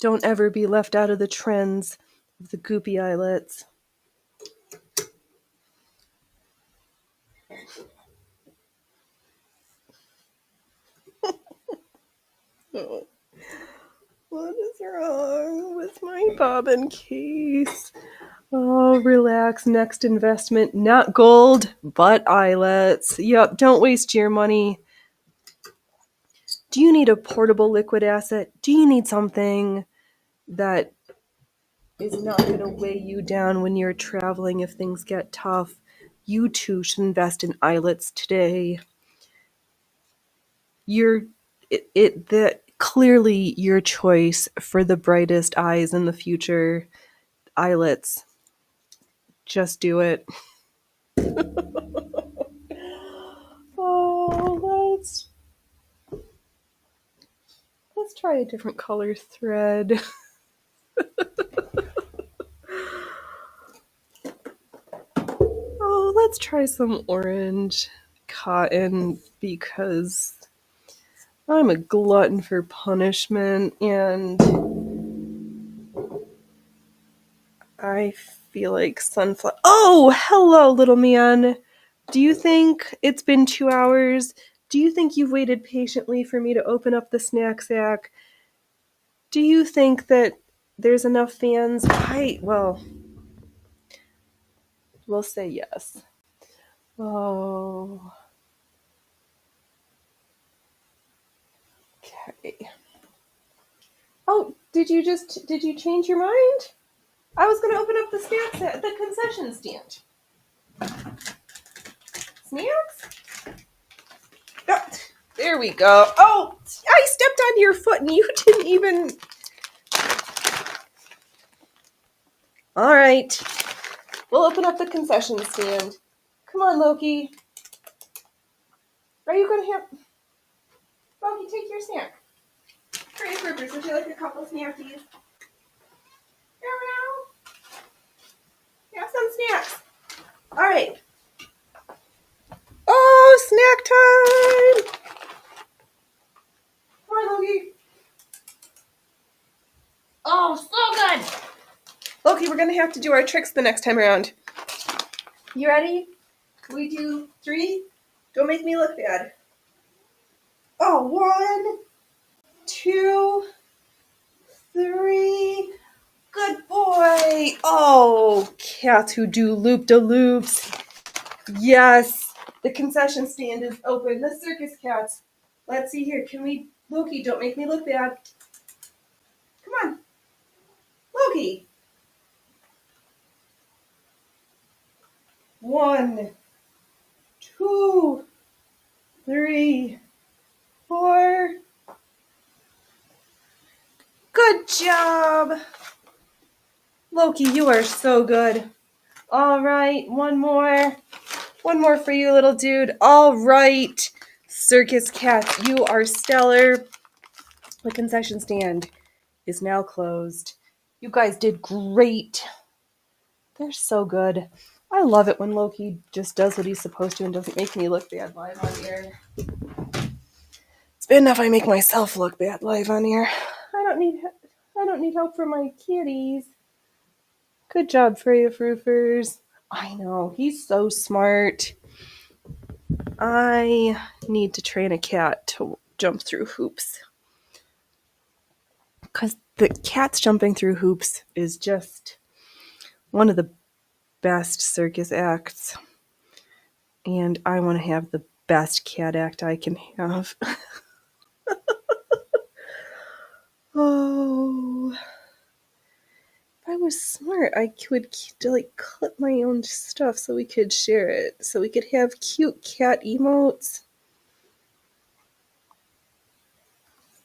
Don't ever be left out of the trends of the goopy eyelets. What is wrong with my bobbin case? Oh, relax. Next investment, not gold, but eyelets. Yep, don't waste your money. Do you need a portable liquid asset? Do you need something that is not going to weigh you down when you're traveling if things get tough? You too should invest in eyelets today. You're that clearly your choice for the brightest eyes in the future. Eyelets. Just do it. Oh, let's try a different color thread. Oh, let's try some orange cotton because I'm a glutton for punishment and I feel like sunflower. Oh, hello, little man. Do you think it's been 2 hours? Do you think you've waited patiently for me to open up the snack sack? Do you think that there's enough fans? Well, we'll say yes. Oh, okay. Oh, did you change your mind? I was going to open up the snacks at the concession stand. Snacks? Oh, there we go. Oh, I stepped on your foot and you didn't even... All right. We'll open up the concession stand. Come on, Loki. Are you going to have... Loki, take your snack. Great Rivers, would you like a couple snackies? Have some snacks. All right. Oh, snack time. Come on, Loki. Oh, so good. Loki, we're going to have to do our tricks the next time around. You ready? We do 3. Don't make me look bad. Oh, 1, 2, 3. Good boy. Oh, cats who do loop-de-loops. Yes, the concession stand is open. The circus cats. Let's see here. Can we... Loki, don't make me look bad. Come on. Loki. 1, 2, 3, 4. Good job. Loki, you are so good. All right, one more. One more for you, little dude. All right. Circus cats, you are stellar. The concession stand is now closed. You guys did great. They're so good. I love it when Loki just does what he's supposed to and doesn't make me look bad live on air. It's bad enough I make myself look bad live on air. I don't need help from my kitties. Good job, Freya Froofers. I know, he's so smart. I need to train a cat to jump through hoops. Because the cats jumping through hoops is just one of the best circus acts. And I want to have the best cat act I can have. Oh, if I was smart, I could clip my own stuff so we could share it. So we could have cute cat emotes.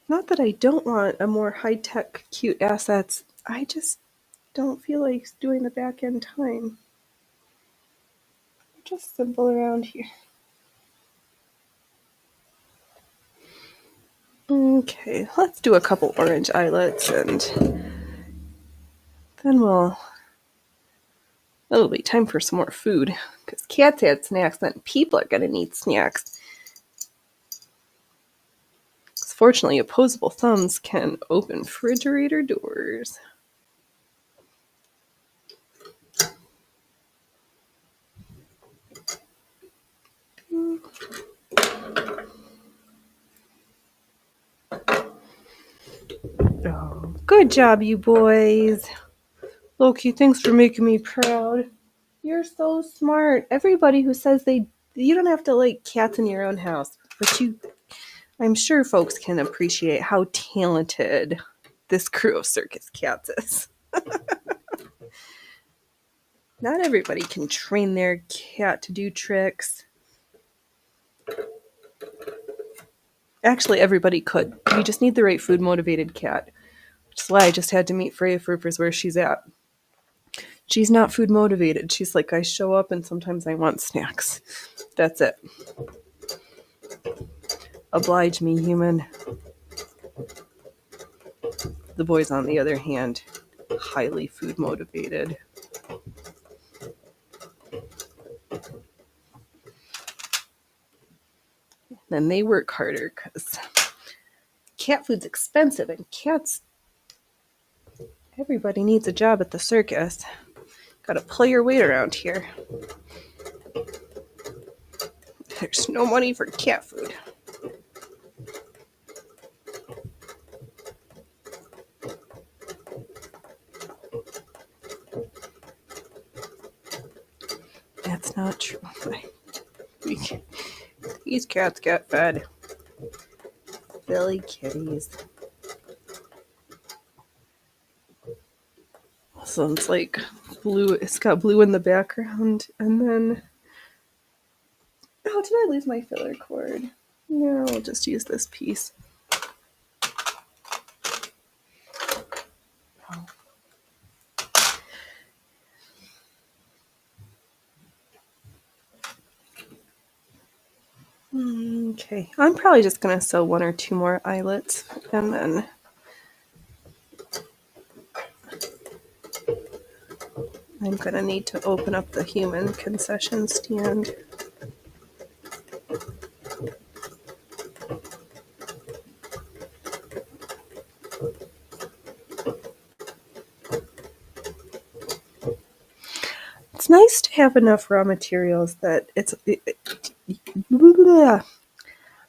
Not that I don't want a more high-tech cute assets. I just don't feel like doing the back-end time. Just simple around here. Okay, let's do a couple orange eyelets and then it'll be time for some more food. Because cats had snacks, then people are going to need snacks. Fortunately, opposable thumbs can open refrigerator doors. Oh, good job, you boys. Loki, thanks for making me proud. You're so smart. Everybody who says you don't have to like cats in your own house, but I'm sure folks can appreciate how talented this crew of circus cats is. Not everybody can train their cat to do tricks. Actually, everybody could. You just need the right food motivated cat. Which is why I just had to meet Freya Furfers where she's at. She's not food motivated. She's like, I show up and sometimes I want snacks. That's it. Oblige me, human. The boys, on the other hand, highly food motivated. Then they work harder because cat food's expensive and cats. Everybody needs a job at the circus. Gotta pull your weight around here. There's no money for cat food. That's not true. These cats get fed. Silly kitties. So it's like blue. It's got blue in the background, and then oh, did I lose my filler cord? No, I'll just use this piece. Okay, I'm probably just gonna sew 1 or 2 more eyelets, and then I'm gonna need to open up the human concession stand. It's nice to have enough raw materials that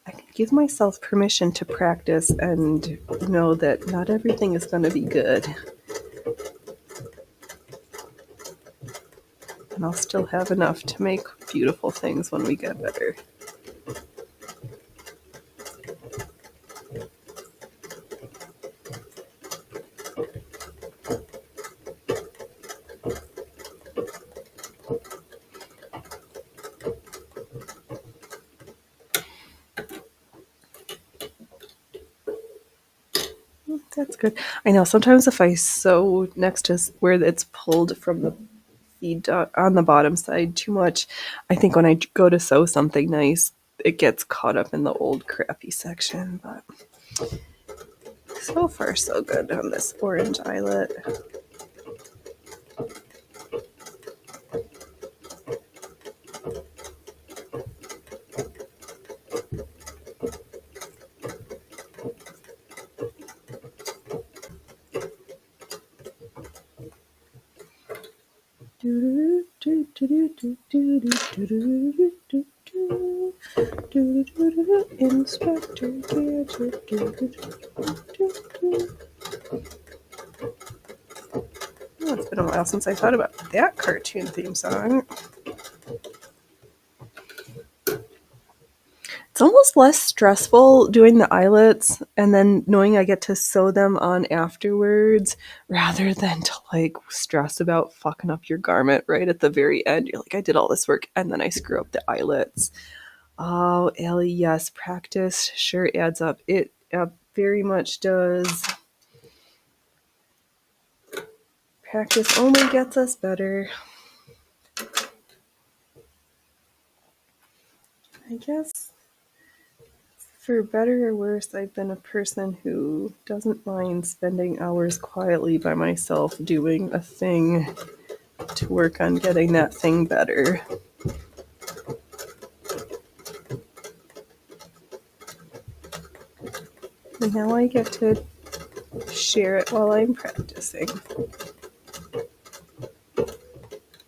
I can give myself permission to practice and know that not everything is going to be good. And I'll still have enough to make beautiful things when we get better. That's good. I know sometimes if I sew next to where it's pulled from the feed on the bottom side too much, I think when I go to sew something nice, it gets caught up in the old crappy section. But so far so good on this orange eyelet. Inspector Gadget. Oh, it's been a while since I thought about that cartoon theme song. It's almost less stressful doing the eyelets and then knowing I get to sew them on afterwards rather than to like stress about fucking up your garment right at the very end. You're like, I did all this work and then I screw up the eyelets. Oh, Ellie, yes, practice sure adds up. It very much does. Practice only gets us better. I guess for better or worse, I've been a person who doesn't mind spending hours quietly by myself doing a thing to work on getting that thing better. And now I get to share it while I'm practicing.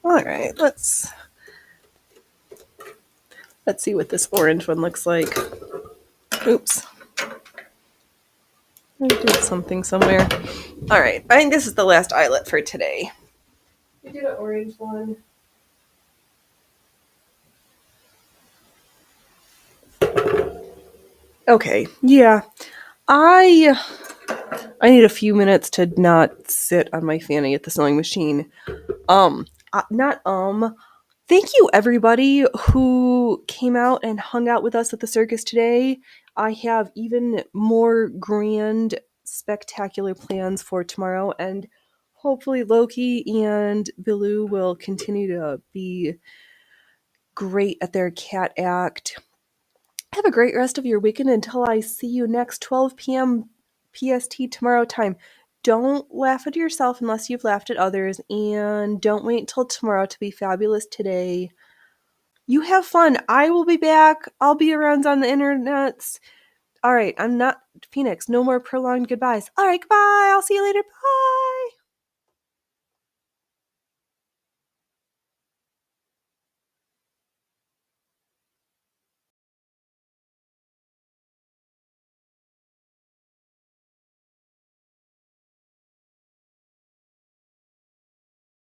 All right, let's see what this orange one looks like. Oops. I did something somewhere. All right, I think this is the last eyelet for today. We did an orange one. Okay, yeah. I need a few minutes to not sit on my fanny at the sewing machine. Not Thank you everybody who came out and hung out with us at the circus today. I have even more grand, spectacular plans for tomorrow, and hopefully Loki and Billu will continue to be great at their cat act. Have a great rest of your weekend until I see you next 12 p.m. PST tomorrow time. Don't laugh at yourself unless you've laughed at others, and don't wait till tomorrow to be fabulous today. You have fun. I will be back. I'll be around on the internets. All right, I'm not Phoenix. No more prolonged goodbyes. All right, goodbye. I'll see you later. Bye.